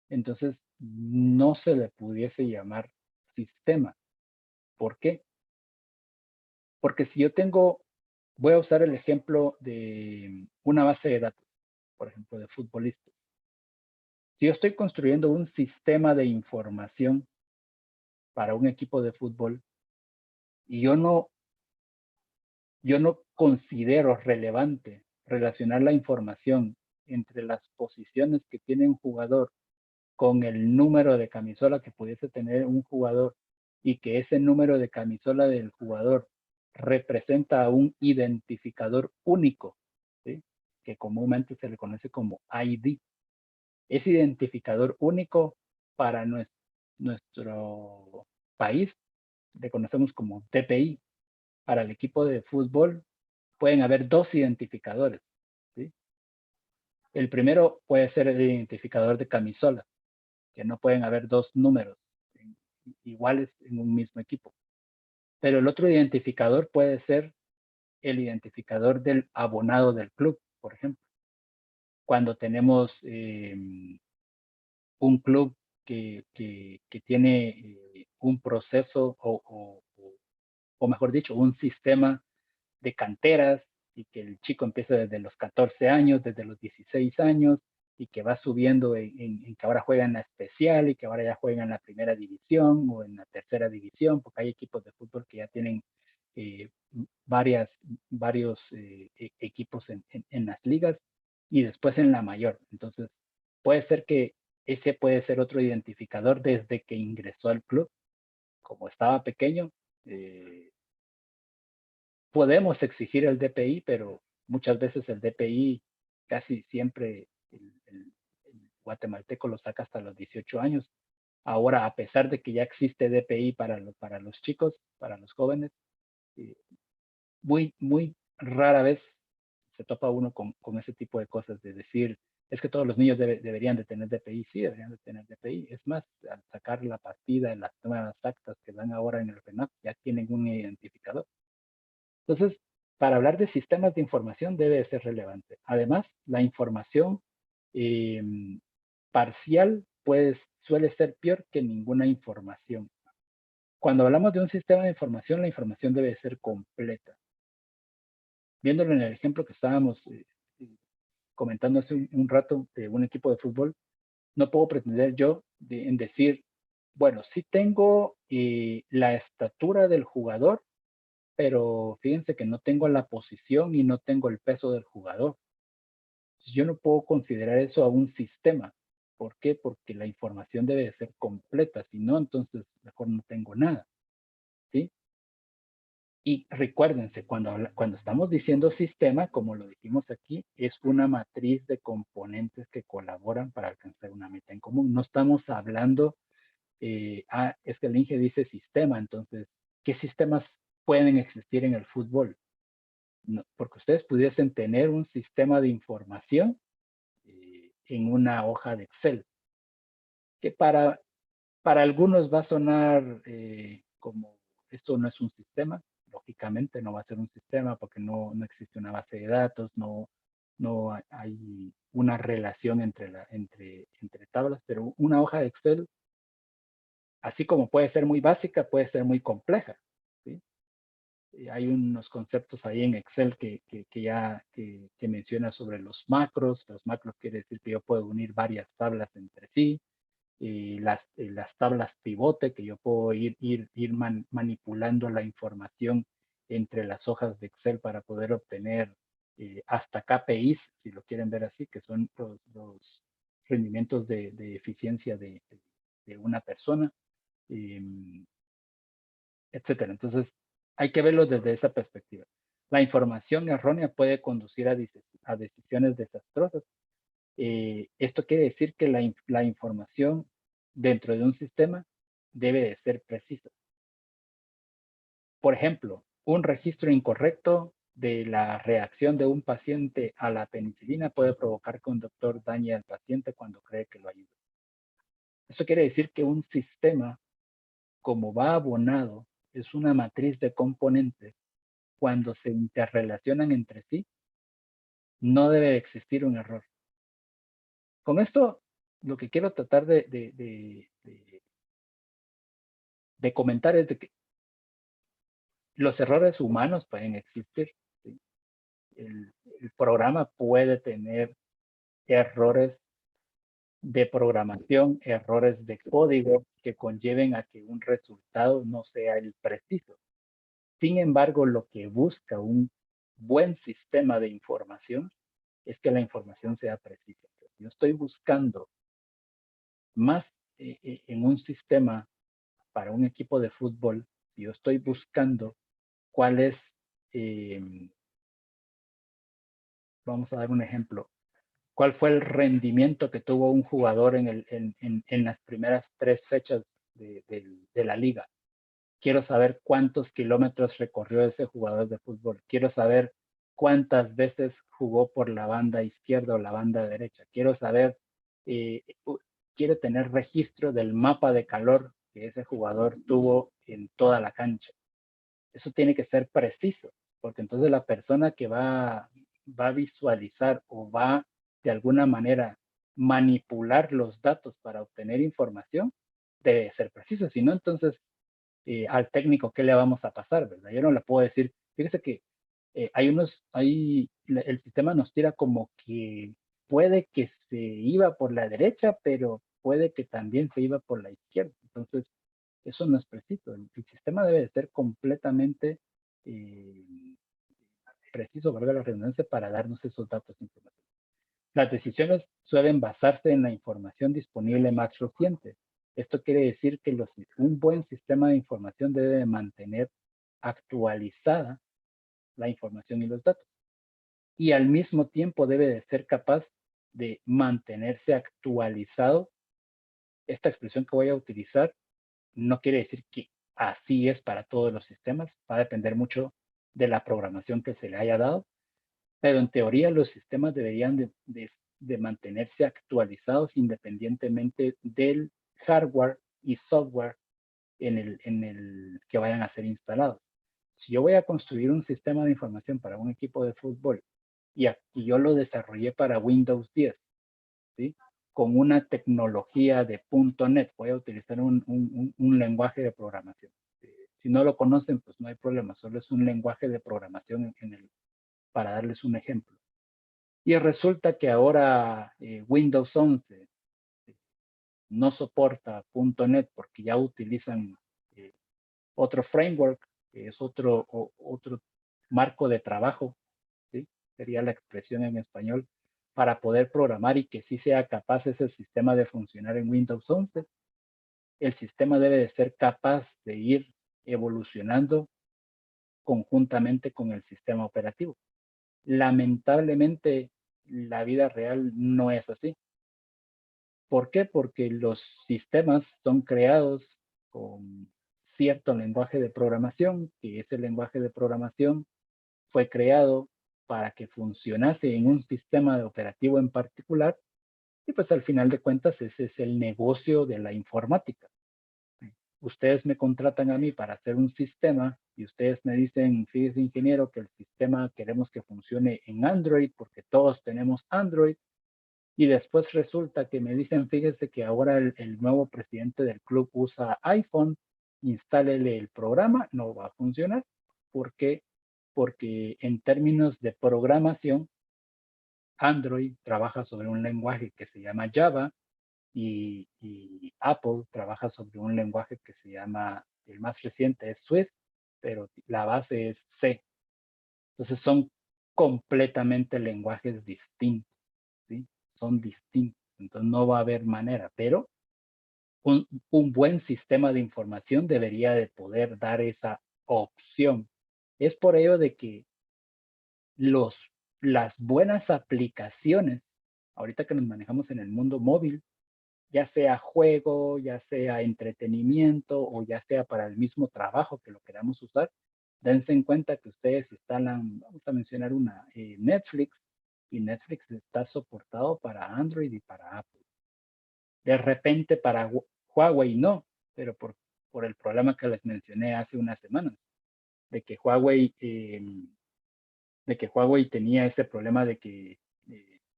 entonces no se le pudiese llamar sistema. ¿Por qué? Porque si yo tengo, voy a usar el ejemplo de una base de datos, por ejemplo, de futbolistas. Si yo estoy construyendo un sistema de información para un equipo de fútbol y yo no considero relevante relacionar la información entre las posiciones que tiene un jugador con el número de camisola que pudiese tener un jugador y que ese número de camisola del jugador representa un identificador único, ¿sí? Que comúnmente se le conoce como ID. Ese identificador único para nuestro país le conocemos como DPI. Para el equipo de fútbol pueden haber dos identificadores, ¿sí? El primero puede ser el identificador de camisola, que no pueden haber dos números iguales en un mismo equipo. Pero el otro identificador puede ser el identificador del abonado del club, por ejemplo. Cuando tenemos un club que tiene un proceso o mejor dicho, un sistema de canteras y que el chico empieza desde los 14 años, desde los 16 años y que va subiendo en que ahora juega en la especial y que ahora ya juega en la primera división o en la tercera división, porque hay equipos de fútbol que ya tienen varios equipos en las ligas y después en la mayor. Entonces, puede ser que ese puede ser otro identificador desde que ingresó al club. Como estaba pequeño, podemos exigir el DPI, pero muchas veces el DPI casi siempre el guatemalteco lo saca hasta los 18 años. Ahora, a pesar de que ya existe DPI para los chicos, para los jóvenes, muy rara vez se topa uno con ese tipo de cosas, de decir, es que todos los niños deberían de tener DPI, sí, deberían de tener DPI. Es más, al sacar la partida en las nuevas actas que dan ahora en el RENAP, ya tienen un identificador. Entonces, para hablar de sistemas de información debe ser relevante. Además, la información parcial suele ser peor que ninguna información. Cuando hablamos de un sistema de información, la información debe ser completa. Viéndolo en el ejemplo que estábamos comentando hace un rato de un equipo de fútbol, no puedo pretender yo en decir, bueno, sí tengo la estatura del jugador, pero fíjense que no tengo la posición y no tengo el peso del jugador. Yo no puedo considerar eso a un sistema. ¿Por qué? Porque la información debe de ser completa, si no, entonces mejor no tengo nada, ¿sí? Y recuérdense, cuando estamos diciendo sistema, como lo dijimos aquí, es una matriz de componentes que colaboran para alcanzar una meta en común. No estamos hablando, es que el INGE dice sistema, entonces, ¿qué sistemas pueden existir en el fútbol? No, porque ustedes pudiesen tener un sistema de información en una hoja de Excel, que para algunos va a sonar como esto no es un sistema, lógicamente no va a ser un sistema porque no existe una base de datos, no hay una relación entre tablas, pero una hoja de Excel, así como puede ser muy básica, puede ser muy compleja, ¿sí? Hay unos conceptos ahí en Excel que menciona sobre los macros. Los macros quiere decir que yo puedo unir varias tablas entre sí. Y las tablas pivote, que yo puedo ir manipulando la información entre las hojas de Excel para poder obtener hasta KPIs, si lo quieren ver así, que son los rendimientos de eficiencia de una persona, etcétera. Entonces, hay que verlo desde esa perspectiva. La información errónea puede conducir a decisiones desastrosas. Esto quiere decir que la información dentro de un sistema debe de ser preciso. Por ejemplo, un registro incorrecto de la reacción de un paciente a la penicilina puede provocar que un doctor dañe al paciente cuando cree que lo ayuda. Eso quiere decir que un sistema, como va abonado, es una matriz de componentes. Cuando se interrelacionan entre sí, no debe existir un error. Con esto, lo que quiero tratar de comentar es de que los errores humanos pueden existir. ¿Sí? El programa puede tener errores de programación, errores de código que conlleven a que un resultado no sea el preciso. Sin embargo, lo que busca un buen sistema de información es que la información sea precisa. Yo estoy buscando más en un sistema para un equipo de fútbol, yo estoy buscando cuál es, vamos a dar un ejemplo, cuál fue el rendimiento que tuvo un jugador en las primeras 3 fechas de la liga. Quiero saber cuántos kilómetros recorrió ese jugador de fútbol. Quiero saber cuántas veces jugó por la banda izquierda o la banda derecha. Quiero saber, quiero tener registro del mapa de calor que ese jugador tuvo en toda la cancha. Eso tiene que ser preciso, porque entonces la persona que va a visualizar o va de alguna manera manipular los datos para obtener información, debe ser preciso. Si no, entonces al técnico, ¿qué le vamos a pasar? ¿Verdad? Yo no le puedo decir, fíjese que el sistema nos tira como que puede que se iba por la derecha, pero puede que también se iba por la izquierda. Entonces, eso no es preciso. El sistema debe de ser completamente preciso, valga la redundancia, para darnos esos datos informativos. Las decisiones suelen basarse en la información disponible más reciente. Esto quiere decir que un buen sistema de información debe mantener actualizada la información y los datos. Y al mismo tiempo debe de ser capaz de mantenerse actualizado. Esta expresión que voy a utilizar no quiere decir que así es para todos los sistemas. Va a depender mucho de la programación que se le haya dado. Pero en teoría los sistemas deberían de mantenerse actualizados independientemente del hardware y software en el que vayan a ser instalados. Si yo voy a construir un sistema de información para un equipo de fútbol y yo lo desarrollé para Windows 10, ¿sí? Con una tecnología de .NET, voy a utilizar un lenguaje de programación. Si no lo conocen, pues no hay problema, solo es un lenguaje de programación para darles un ejemplo. Y resulta que ahora Windows 11 no soporta .NET porque ya utilizan otro framework, que es otro marco de trabajo, ¿sí? Sería la expresión en español, para poder programar y que sí sea capaz ese sistema de funcionar en Windows 11. El sistema debe de ser capaz de ir evolucionando conjuntamente con el sistema operativo. Lamentablemente, la vida real no es así. ¿Por qué? Porque los sistemas son creados con cierto lenguaje de programación, que ese lenguaje de programación fue creado para que funcionase en un sistema de operativo en particular, y pues al final de cuentas ese es el negocio de la informática. Ustedes me contratan a mí para hacer un sistema y ustedes me dicen, fíjese ingeniero, que el sistema queremos que funcione en Android porque todos tenemos Android. Y después resulta que me dicen, fíjese que ahora el nuevo presidente del club usa iPhone, instálele el programa, no va a funcionar. ¿Por qué? Porque en términos de programación, Android trabaja sobre un lenguaje que se llama Java y Apple trabaja sobre un lenguaje que se llama, el más reciente es Swift, pero la base es C. Entonces son completamente lenguajes distintos, ¿sí? Son distintos, entonces no va a haber manera, pero un buen sistema de información debería de poder dar esa opción. Es por ello de que las buenas aplicaciones, ahorita que nos manejamos en el mundo móvil, ya sea juego, ya sea entretenimiento o ya sea para el mismo trabajo que lo queramos usar, dense en cuenta que ustedes instalan, vamos a mencionar una, Netflix, y Netflix está soportado para Android y para Apple. De repente para Huawei no, pero por el problema que les mencioné hace unas semanas, de que Huawei tenía ese problema de que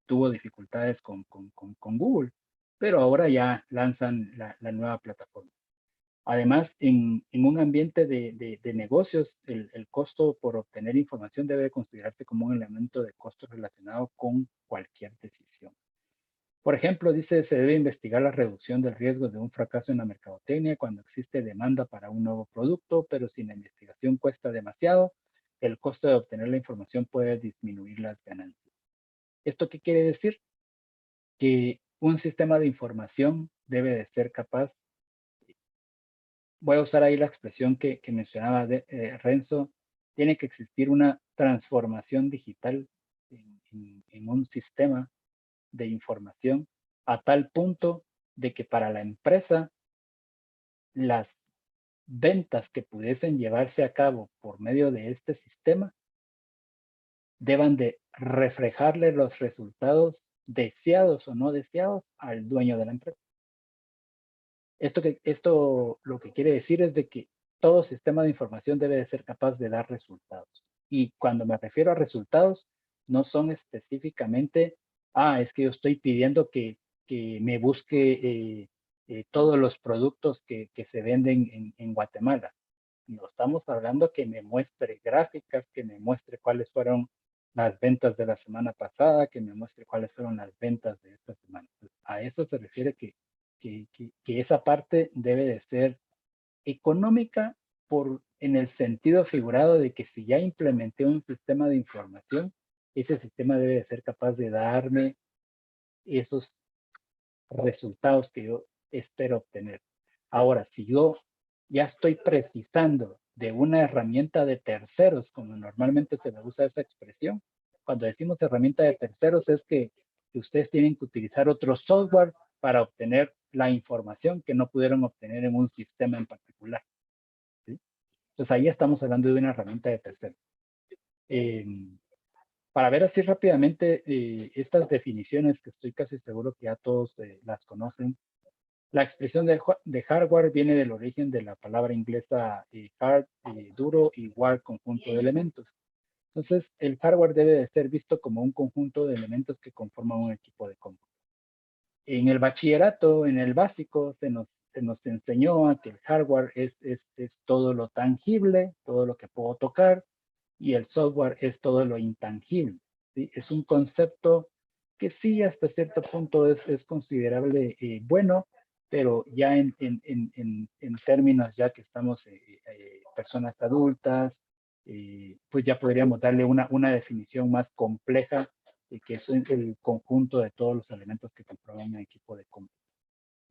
tuvo dificultades con Google, pero ahora ya lanzan la nueva plataforma. Además, en un ambiente de negocios, el costo por obtener información debe considerarse como un elemento de costo relacionado con cualquier decisión. Por ejemplo, dice, se debe investigar la reducción del riesgo de un fracaso en la mercadotecnia cuando existe demanda para un nuevo producto, pero si la investigación cuesta demasiado, el costo de obtener la información puede disminuir las ganancias. ¿Esto qué quiere decir? Que un sistema de información debe de ser capaz, voy a usar ahí la expresión que mencionaba Renzo, tiene que existir una transformación digital en un sistema de información a tal punto de que para la empresa las ventas que pudiesen llevarse a cabo por medio de este sistema deban de reflejarle los resultados deseados o no deseados al dueño de la empresa. Esto lo que quiere decir es de que todo sistema de información debe de ser capaz de dar resultados. Y cuando me refiero a resultados, no son específicamente, es que yo estoy pidiendo que me busque todos los productos que se venden en Guatemala. No estamos hablando que me muestre gráficas, que me muestre cuáles fueron las ventas de la semana pasada, que me muestre cuáles fueron las ventas de esta semana. Entonces, a eso se refiere que esa parte debe de ser económica en el sentido figurado de que si ya implementé un sistema de información, ese sistema debe de ser capaz de darme esos resultados que yo espero obtener. Ahora, si yo ya estoy precisando de una herramienta de terceros, como normalmente se le usa esa expresión, cuando decimos herramienta de terceros es que ustedes tienen que utilizar otro software para obtener la información que no pudieron obtener en un sistema en particular. ¿Sí? Entonces ahí estamos hablando de una herramienta de terceros. Para ver así rápidamente estas definiciones que estoy casi seguro que ya todos las conocen. La expresión de hardware viene del origen de la palabra inglesa hard, duro, y ware, conjunto de elementos. Entonces, el hardware debe de ser visto como un conjunto de elementos que conforman un equipo de cómputo. En el bachillerato, en el básico, se nos enseñó a que el hardware es todo lo tangible, todo lo que puedo tocar, y el software es todo lo intangible. ¿Sí? Es un concepto que sí hasta cierto punto es considerable bueno, pero ya en términos ya que estamos personas adultas, pues ya podríamos darle una definición más compleja, que es el conjunto de todos los elementos que conforman un equipo de cómputo.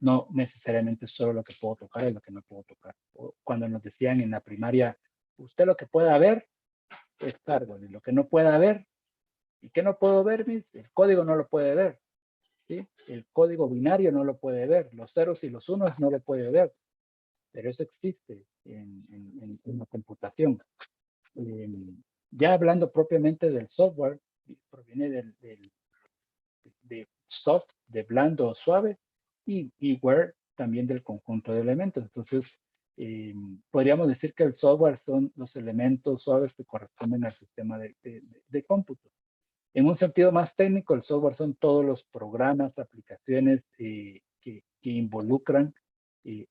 No necesariamente solo lo que puedo tocar y lo que no puedo tocar. Cuando nos decían en la primaria, usted lo que pueda ver es hardware, y lo que no pueda ver, ¿y qué no puedo ver? El código no lo puede ver. ¿Sí? El código binario no lo puede ver, los ceros y los unos no lo puede ver, pero eso existe en la computación. Ya hablando propiamente del software, proviene de soft, de blando o suave, y ware también del conjunto de elementos. Entonces, podríamos decir que el software son los elementos suaves que corresponden al sistema de cómputo. En un sentido más técnico, el software son todos los programas, aplicaciones que involucran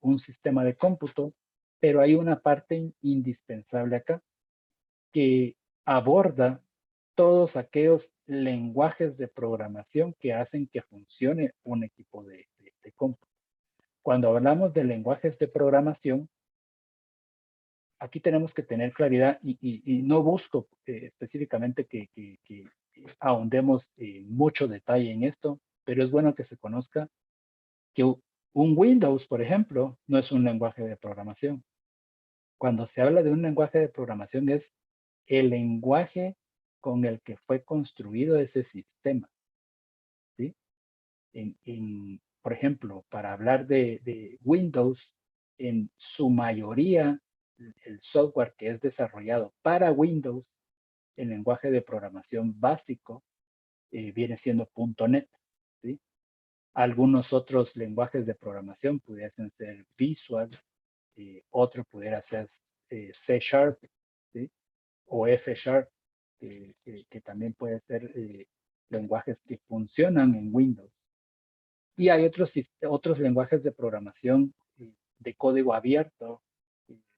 un sistema de cómputo, pero hay una parte indispensable acá que aborda todos aquellos lenguajes de programación que hacen que funcione un equipo de cómputo. Cuando hablamos de lenguajes de programación, aquí tenemos que tener claridad y no busco específicamente que ahondemos mucho detalle en esto, pero es bueno que se conozca que un Windows, por ejemplo, no es un lenguaje de programación. Cuando se habla de un lenguaje de programación es el lenguaje con el que fue construido ese sistema. ¿Sí? En por ejemplo, para hablar de Windows, en su mayoría, el software que es desarrollado para Windows, el lenguaje de programación básico, viene siendo .NET, ¿sí? Algunos otros lenguajes de programación pudiesen ser Visual, otro pudiera ser C Sharp, ¿sí? O F Sharp, que también puede ser lenguajes que funcionan en Windows. Y hay otros lenguajes de programación de código abierto,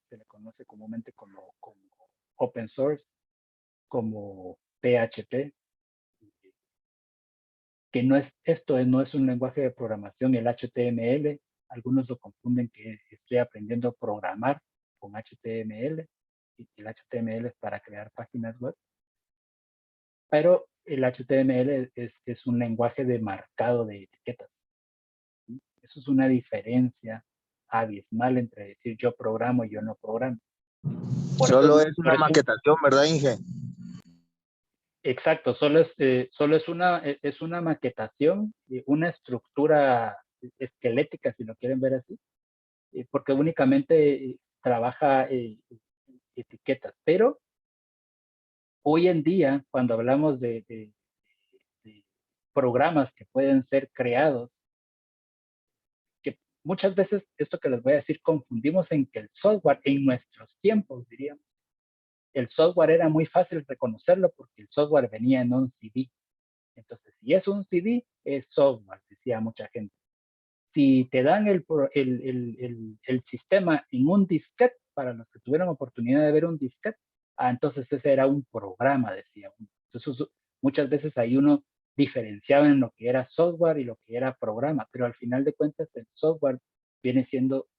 se le conoce comúnmente como open source, como PHP, que no es un lenguaje de programación, el HTML. Algunos lo confunden que estoy aprendiendo a programar con HTML, y el HTML es para crear páginas web. Pero el HTML es un lenguaje de marcado de etiquetas. ¿Sí? Eso es una diferencia abismal entre decir yo programo y yo no programo. Solo es una maquetación, ¿verdad, Inge? Exacto, solo es una maquetación, una estructura esquelética, si lo quieren ver así, porque únicamente trabaja etiquetas. Pero hoy en día, cuando hablamos de programas que pueden ser creados, que muchas veces, esto que les voy a decir, confundimos en que el software en nuestros tiempos, diríamos, el software era muy fácil reconocerlo porque el software venía en un CD. Entonces, si es un CD, es software, decía mucha gente. Si te dan el sistema en un disquete, para los que tuvieron oportunidad de ver un disquete, entonces ese era un programa, decía uno. Entonces, muchas veces ahí uno diferenciaba en lo que era software y lo que era programa, pero al final de cuentas el software viene siendo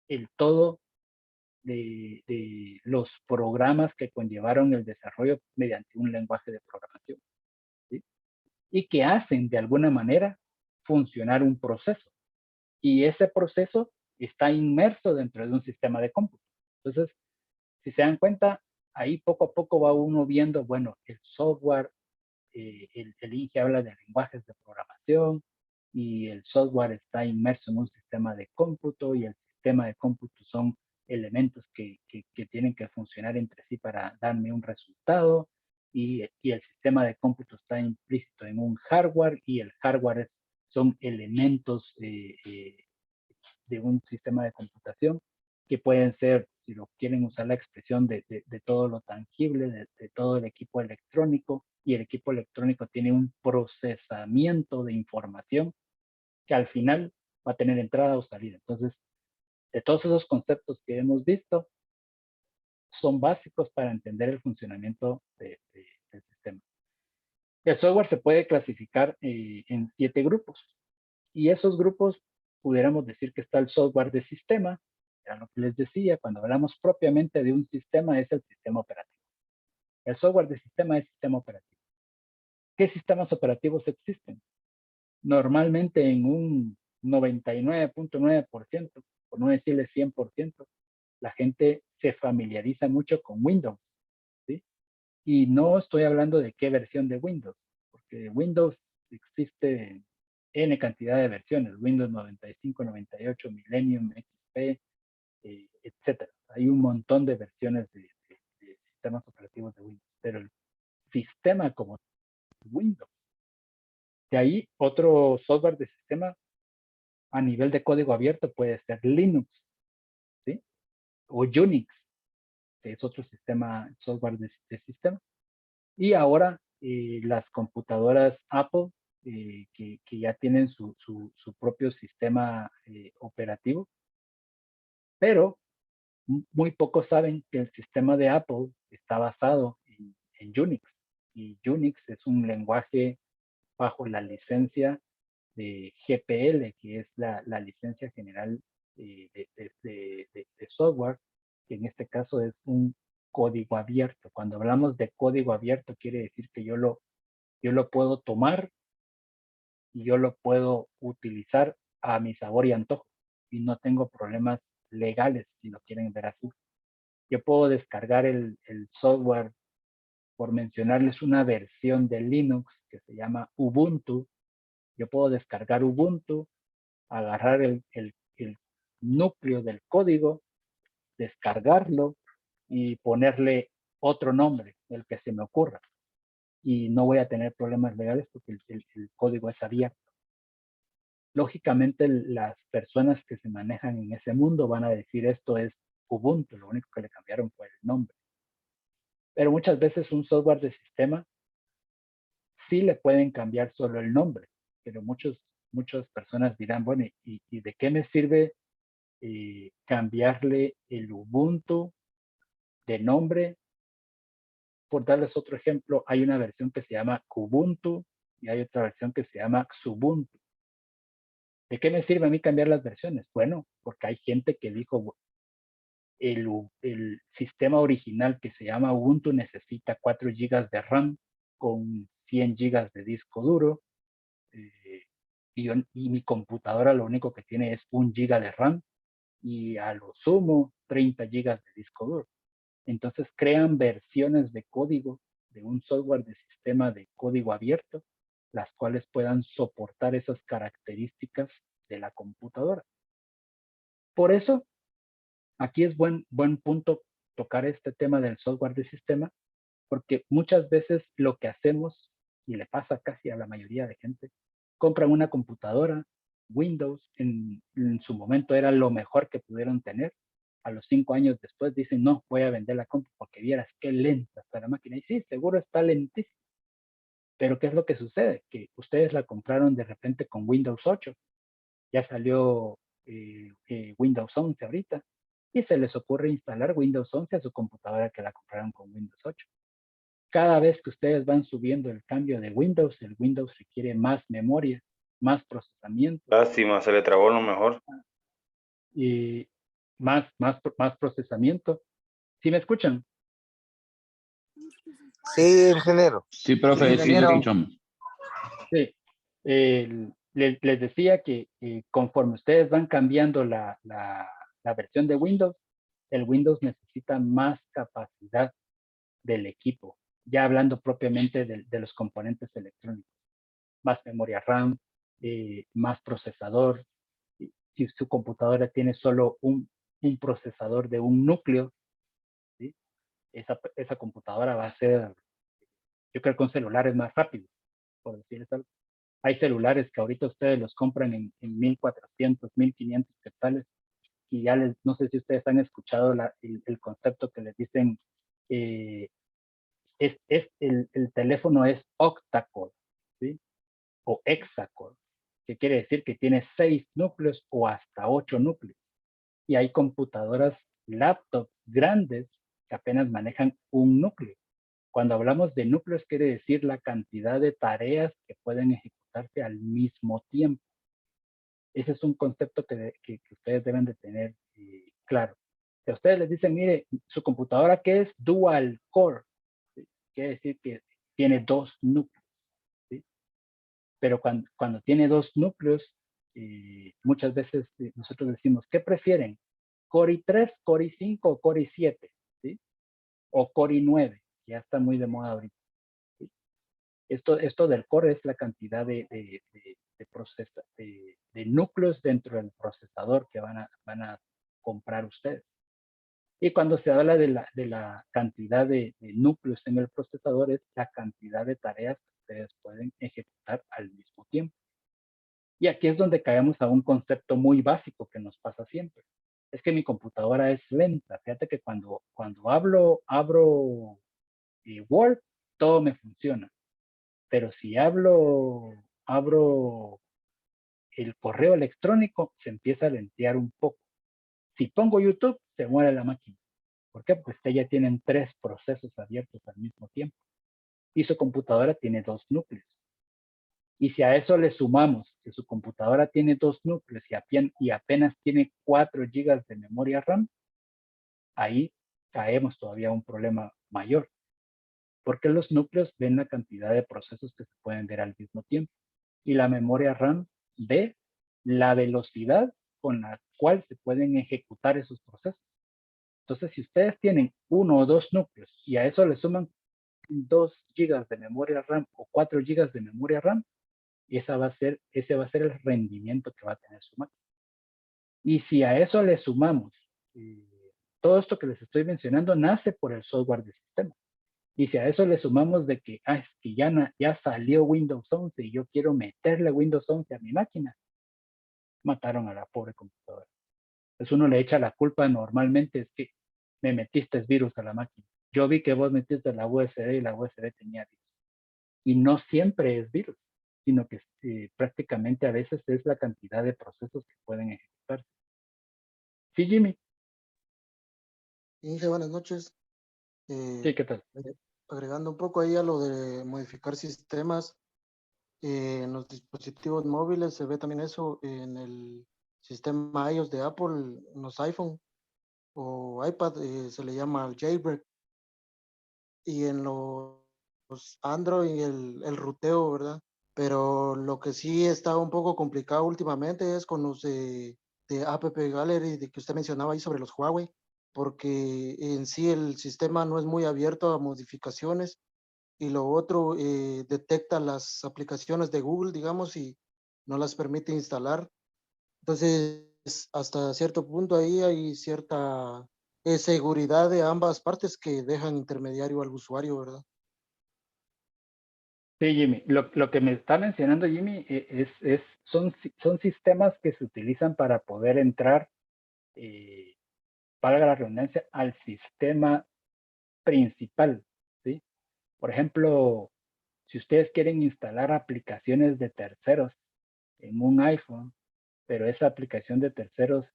el todo de los programas que conllevaron el desarrollo mediante un lenguaje de programación, ¿sí? Y que hacen de alguna manera funcionar un proceso. Y ese proceso está inmerso dentro de un sistema de cómputo. Entonces, si se dan cuenta, ahí poco a poco va uno viendo, bueno, el software, el INGE habla de lenguajes de programación y el software está inmerso en un sistema de cómputo y el sistema de cómputo son elementos que tienen que funcionar entre sí para darme un resultado y el sistema de cómputo está implícito en un hardware y el hardware son elementos de un sistema de computación que pueden ser, si lo quieren usar la expresión de todo lo tangible, de todo el equipo electrónico, y el equipo electrónico tiene un procesamiento de información que al final va a tener entrada o salida. Entonces, de todos esos conceptos que hemos visto, son básicos para entender el funcionamiento del sistema. El software se puede clasificar en 7 grupos, y esos grupos pudiéramos decir que está el software de sistema, era lo que les decía, cuando hablamos propiamente de un sistema es el sistema operativo. El software de sistema es sistema operativo. ¿Qué sistemas operativos existen? Normalmente en un 99.9%, por no decirle 100%, la gente se familiariza mucho con Windows, ¿sí? Y no estoy hablando de qué versión de Windows, porque Windows existe N cantidad de versiones, Windows 95, 98, Millennium, XP, etc. Hay un montón de versiones de sistemas operativos de Windows, pero el sistema como Windows. De ahí otro software de sistema a nivel de código abierto puede ser Linux, ¿sí? O Unix, que es otro software de sistema. Y ahora las computadoras Apple, que ya tienen su propio sistema operativo, pero muy pocos saben que el sistema de Apple está basado en Unix. Y Unix es un lenguaje bajo la licencia de GPL, que es la licencia general de software, que en este caso es un código abierto. Cuando hablamos de código abierto, quiere decir que yo lo puedo tomar y yo lo puedo utilizar a mi sabor y antojo. Y no tengo problemas legales, si lo quieren ver así. Yo puedo descargar el software, por mencionarles una versión de Linux que se llama Ubuntu, Yo puedo descargar Ubuntu, agarrar el núcleo del código, descargarlo y ponerle otro nombre, el que se me ocurra. Y no voy a tener problemas legales porque el código es abierto. Lógicamente, las personas que se manejan en ese mundo van a decir esto es Ubuntu, lo único que le cambiaron fue el nombre. Pero muchas veces un software de sistema sí le pueden cambiar solo el nombre, pero muchas personas dirán, bueno, ¿y de qué me sirve cambiarle el Ubuntu de nombre? Por darles otro ejemplo, hay una versión que se llama Kubuntu y hay otra versión que se llama Xubuntu. ¿De qué me sirve a mí cambiar las versiones? Bueno, porque hay gente que dijo, el sistema original que se llama Ubuntu necesita 4 GB de RAM con 100 GB de disco duro, y mi computadora lo único que tiene es 1 GB de RAM y a lo sumo 30 GB de disco duro. Entonces crean versiones de código de un software de sistema de código abierto, las cuales puedan soportar esas características de la computadora. Por eso, aquí es buen punto tocar este tema del software de sistema, porque muchas veces lo que hacemos, y le pasa casi a la mayoría de gente, compran una computadora, Windows, en su momento era lo mejor que pudieron tener. A los 5 años después dicen, no, voy a vender la compu porque vieras qué lenta está la máquina. Y sí, seguro está lentísima. Pero ¿qué es lo que sucede? Que ustedes la compraron de repente con Windows 8. Ya salió Windows 11 ahorita. Y se les ocurre instalar Windows 11 a su computadora que la compraron con Windows 8. Cada vez que ustedes van subiendo el cambio de Windows, el Windows requiere más memoria, más procesamiento. Lástima, se le trabó lo mejor. Y más procesamiento. ¿Sí me escuchan? Sí, ingeniero. Sí, profe, sí, ingeniero. lo escuchamos. Sí. Les decía que conforme ustedes van cambiando la versión de Windows, el Windows necesita más capacidad del equipo, ya hablando propiamente de los componentes electrónicos. Más memoria RAM, más procesador. Si su computadora tiene solo un procesador de un núcleo, ¿sí? esa computadora va a ser, yo creo que con celulares más rápido, por decirles algo. Hay celulares que ahorita ustedes los compran en 1,400, 1,500 quetzales, y ya no sé si ustedes han escuchado el concepto que les dicen, el teléfono es octa-core, ¿sí? O hexacore, que quiere decir que tiene 6 núcleos o hasta 8 núcleos. Y hay computadoras, laptops grandes que apenas manejan un núcleo. Cuando hablamos de núcleos, quiere decir la cantidad de tareas que pueden ejecutarse al mismo tiempo. Ese es un concepto que ustedes deben de tener claro. Si a ustedes les dicen, mire, su computadora que es dual core, ¿sí? Quiere decir que tiene 2 núcleos. ¿Sí? Pero cuando tiene 2 núcleos, muchas veces nosotros decimos, ¿qué prefieren? ¿Core i3, Core i5 o Core i7? ¿Sí? O Core i9, ya está muy de moda ahorita. ¿Sí? Esto del core es la cantidad de núcleos dentro del procesador que van a comprar ustedes. Y cuando se habla de la cantidad de núcleos en el procesador, es la cantidad de tareas que ustedes pueden ejecutar al mismo tiempo. Y aquí es donde caemos a un concepto muy básico que nos pasa siempre. Es que mi computadora es lenta. Fíjate que cuando abro Word, todo me funciona. Pero si abro el correo electrónico, se empieza a lentear un poco. Si pongo YouTube, se muere la máquina. ¿Por qué? Porque ya tienen 3 procesos abiertos al mismo tiempo. Y su computadora tiene 2 núcleos. Y si a eso le sumamos que su computadora tiene 2 núcleos y apenas tiene 4 GB de memoria RAM, ahí caemos todavía a un problema mayor. Porque los núcleos ven la cantidad de procesos que se pueden ver al mismo tiempo. Y la memoria RAM ve la velocidad con la cual se pueden ejecutar esos procesos. Entonces, si ustedes tienen 1 o 2 núcleos y a eso le suman 2 GB de memoria RAM o 4 GB de memoria RAM, ese va a ser el rendimiento que va a tener su máquina. Y si a eso le sumamos todo esto que les estoy mencionando, nace por el software del sistema. Y si a eso le sumamos de que, es que ya salió Windows 11 y yo quiero meterle Windows 11 a mi máquina, mataron a la pobre computadora. Entonces uno le echa la culpa normalmente, es que me metiste virus a la máquina. Yo vi que vos metiste la USB y la USB tenía virus. Y no siempre es virus, sino que prácticamente a veces es la cantidad de procesos que pueden ejecutarse. Sí, Jimmy. Inge, buenas noches. Sí, ¿qué tal? Agregando un poco ahí a lo de modificar sistemas, en los dispositivos móviles se ve también eso en el sistema iOS de Apple, en los iPhone o iPad, se le llama el jailbreak, y en los Android el ruteo, ¿verdad? Pero lo que sí está un poco complicado últimamente es con los de App Gallery de que usted mencionaba ahí sobre los Huawei, porque en sí el sistema no es muy abierto a modificaciones, y lo otro, detecta las aplicaciones de Google, digamos, y no las permite instalar. Entonces, hasta cierto punto ahí hay cierta seguridad de ambas partes que dejan intermediario al usuario, ¿verdad? Sí, Jimmy. Lo que me está mencionando Jimmy son sistemas que se utilizan para poder entrar, valga la redundancia, al sistema principal, ¿sí? Por ejemplo, si ustedes quieren instalar aplicaciones de terceros en un iPhone, pero esa aplicación de terceros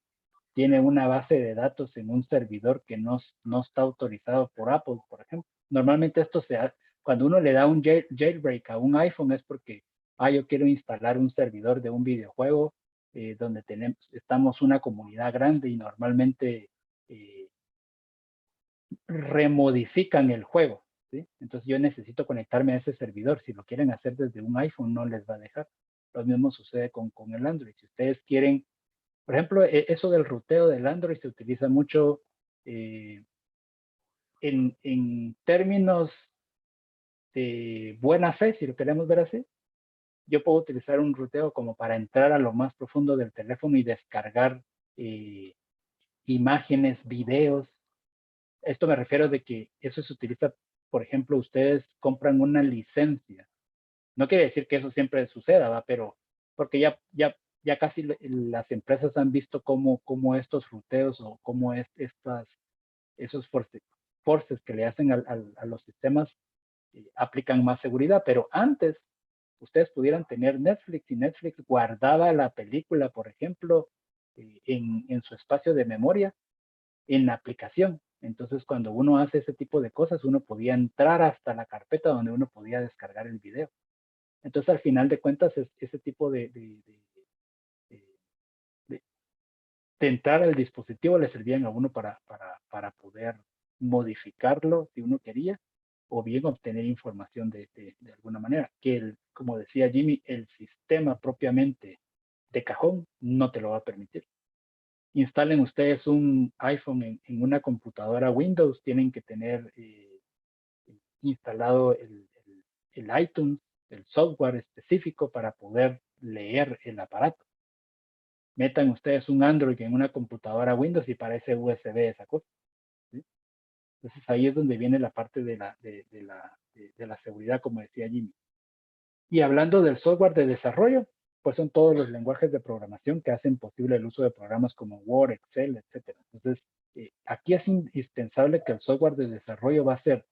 tiene una base de datos en un servidor que no está autorizado por Apple, por ejemplo. Normalmente esto se hace, cuando uno le da un jailbreak a un iPhone es porque, yo quiero instalar un servidor de un videojuego donde estamos una comunidad grande y normalmente remodifican el juego, ¿sí? Entonces yo necesito conectarme a ese servidor. Si lo quieren hacer desde un iPhone, no les va a dejar. Lo mismo sucede con el Android. Si ustedes quieren, por ejemplo, eso del ruteo del Android se utiliza mucho en términos de buena fe, si lo queremos ver así. Yo puedo utilizar un ruteo como para entrar a lo más profundo del teléfono y descargar imágenes, videos. Esto me refiero de que eso se utiliza, por ejemplo, ustedes compran una licencia. No quiere decir que eso siempre suceda, ¿va? Pero porque ya casi las empresas han visto cómo estos ruteos o cómo esos forces que le hacen a los sistemas aplican más seguridad. Pero antes, ustedes pudieran tener Netflix y Netflix guardaba la película, por ejemplo, en su espacio de memoria, en la aplicación. Entonces, cuando uno hace ese tipo de cosas, uno podía entrar hasta la carpeta donde uno podía descargar el video. Entonces, al final de cuentas, ese tipo de entrar al dispositivo le servían a uno para poder modificarlo si uno quería, o bien obtener información de alguna manera, que como decía Jimmy, el sistema propiamente de cajón no te lo va a permitir. Instalen ustedes un iPhone en una computadora Windows, tienen que tener instalado el iTunes, el software específico para poder leer el aparato. Metan ustedes un Android en una computadora Windows y parece USB esa cosa, ¿sí? Entonces ahí es donde viene la parte de la seguridad, como decía Jimmy. Y hablando del software de desarrollo, pues son todos los lenguajes de programación que hacen posible el uso de programas como Word, Excel, etc. Entonces, aquí es indispensable que el software de desarrollo va a ser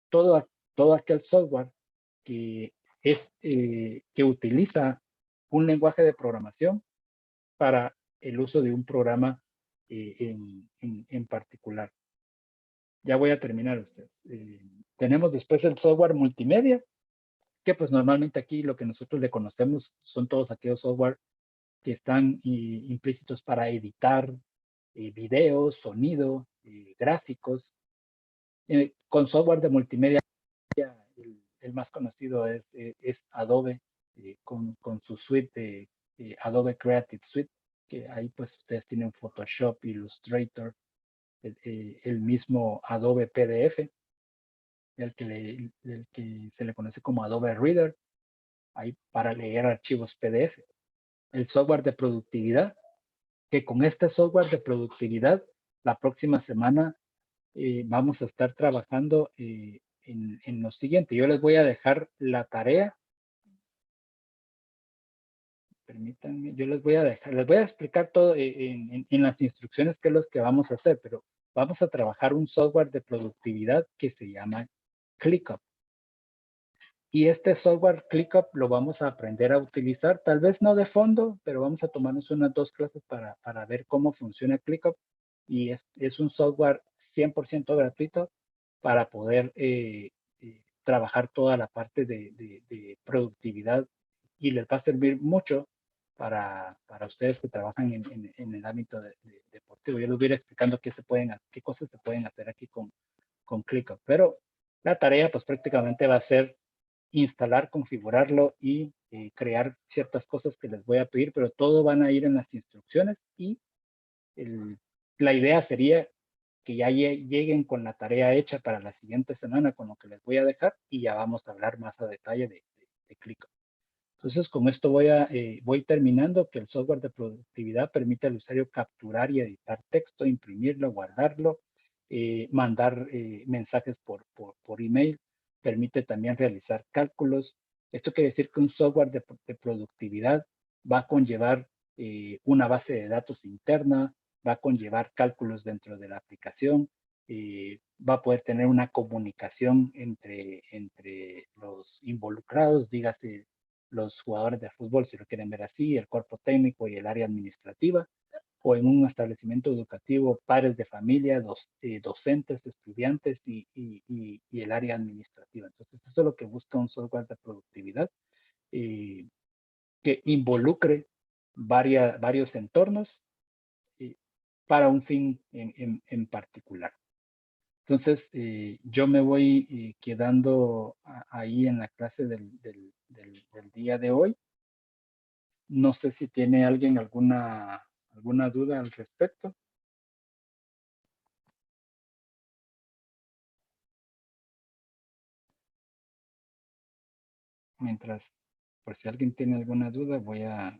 todo aquel software que utiliza un lenguaje de programación para el uso de un programa en particular. Ya voy a terminar usted. Tenemos después el software multimedia, que pues normalmente aquí lo que nosotros le conocemos son todos aquellos software que están implícitos para editar videos, sonido, gráficos. Con software de multimedia, el más conocido es Adobe, con su suite de Adobe Creative Suite, que ahí pues ustedes tienen Photoshop, Illustrator, el mismo Adobe PDF, el que se le conoce como Adobe Reader, ahí para leer archivos PDF. El software de productividad, que con este software de productividad, la próxima semana vamos a estar trabajando en lo siguiente. Yo les voy a dejar la tarea. Permítanme, yo les voy a explicar todo en las instrucciones qué es lo que vamos a hacer, pero vamos a trabajar un software de productividad que se llama ClickUp. Y este software ClickUp lo vamos a aprender a utilizar, tal vez no de fondo, pero vamos a tomarnos unas 2 clases para ver cómo funciona ClickUp. Y es un software 100% gratuito para poder trabajar toda la parte de productividad, y les va a servir mucho para ustedes que trabajan en el ámbito deportivo. Yo les voy a ir explicando qué cosas se pueden hacer aquí con ClickUp. Pero la tarea pues prácticamente va a ser instalar, configurarlo y crear ciertas cosas que les voy a pedir, pero todo van a ir en las instrucciones, y la idea sería que ya lleguen con la tarea hecha para la siguiente semana con lo que les voy a dejar, y ya vamos a hablar más a detalle de ClickUp. Entonces, con esto voy terminando, que el software de productividad permite al usuario capturar y editar texto, imprimirlo, guardarlo, mandar mensajes por email, permite también realizar cálculos. Esto quiere decir que un software de productividad va a conllevar una base de datos interna, va a conllevar cálculos dentro de la aplicación, va a poder tener una comunicación entre los involucrados, dígase los jugadores de fútbol, si lo quieren ver así, el cuerpo técnico y el área administrativa, o en un establecimiento educativo, padres de familia, docentes, estudiantes y el área administrativa. Entonces, eso es lo que busca un software de productividad, que involucre varios entornos para un fin en particular. Entonces, yo me voy quedando ahí en la clase del día de hoy. No sé si tiene alguien alguna duda al respecto. Mientras, por si alguien tiene alguna duda, voy a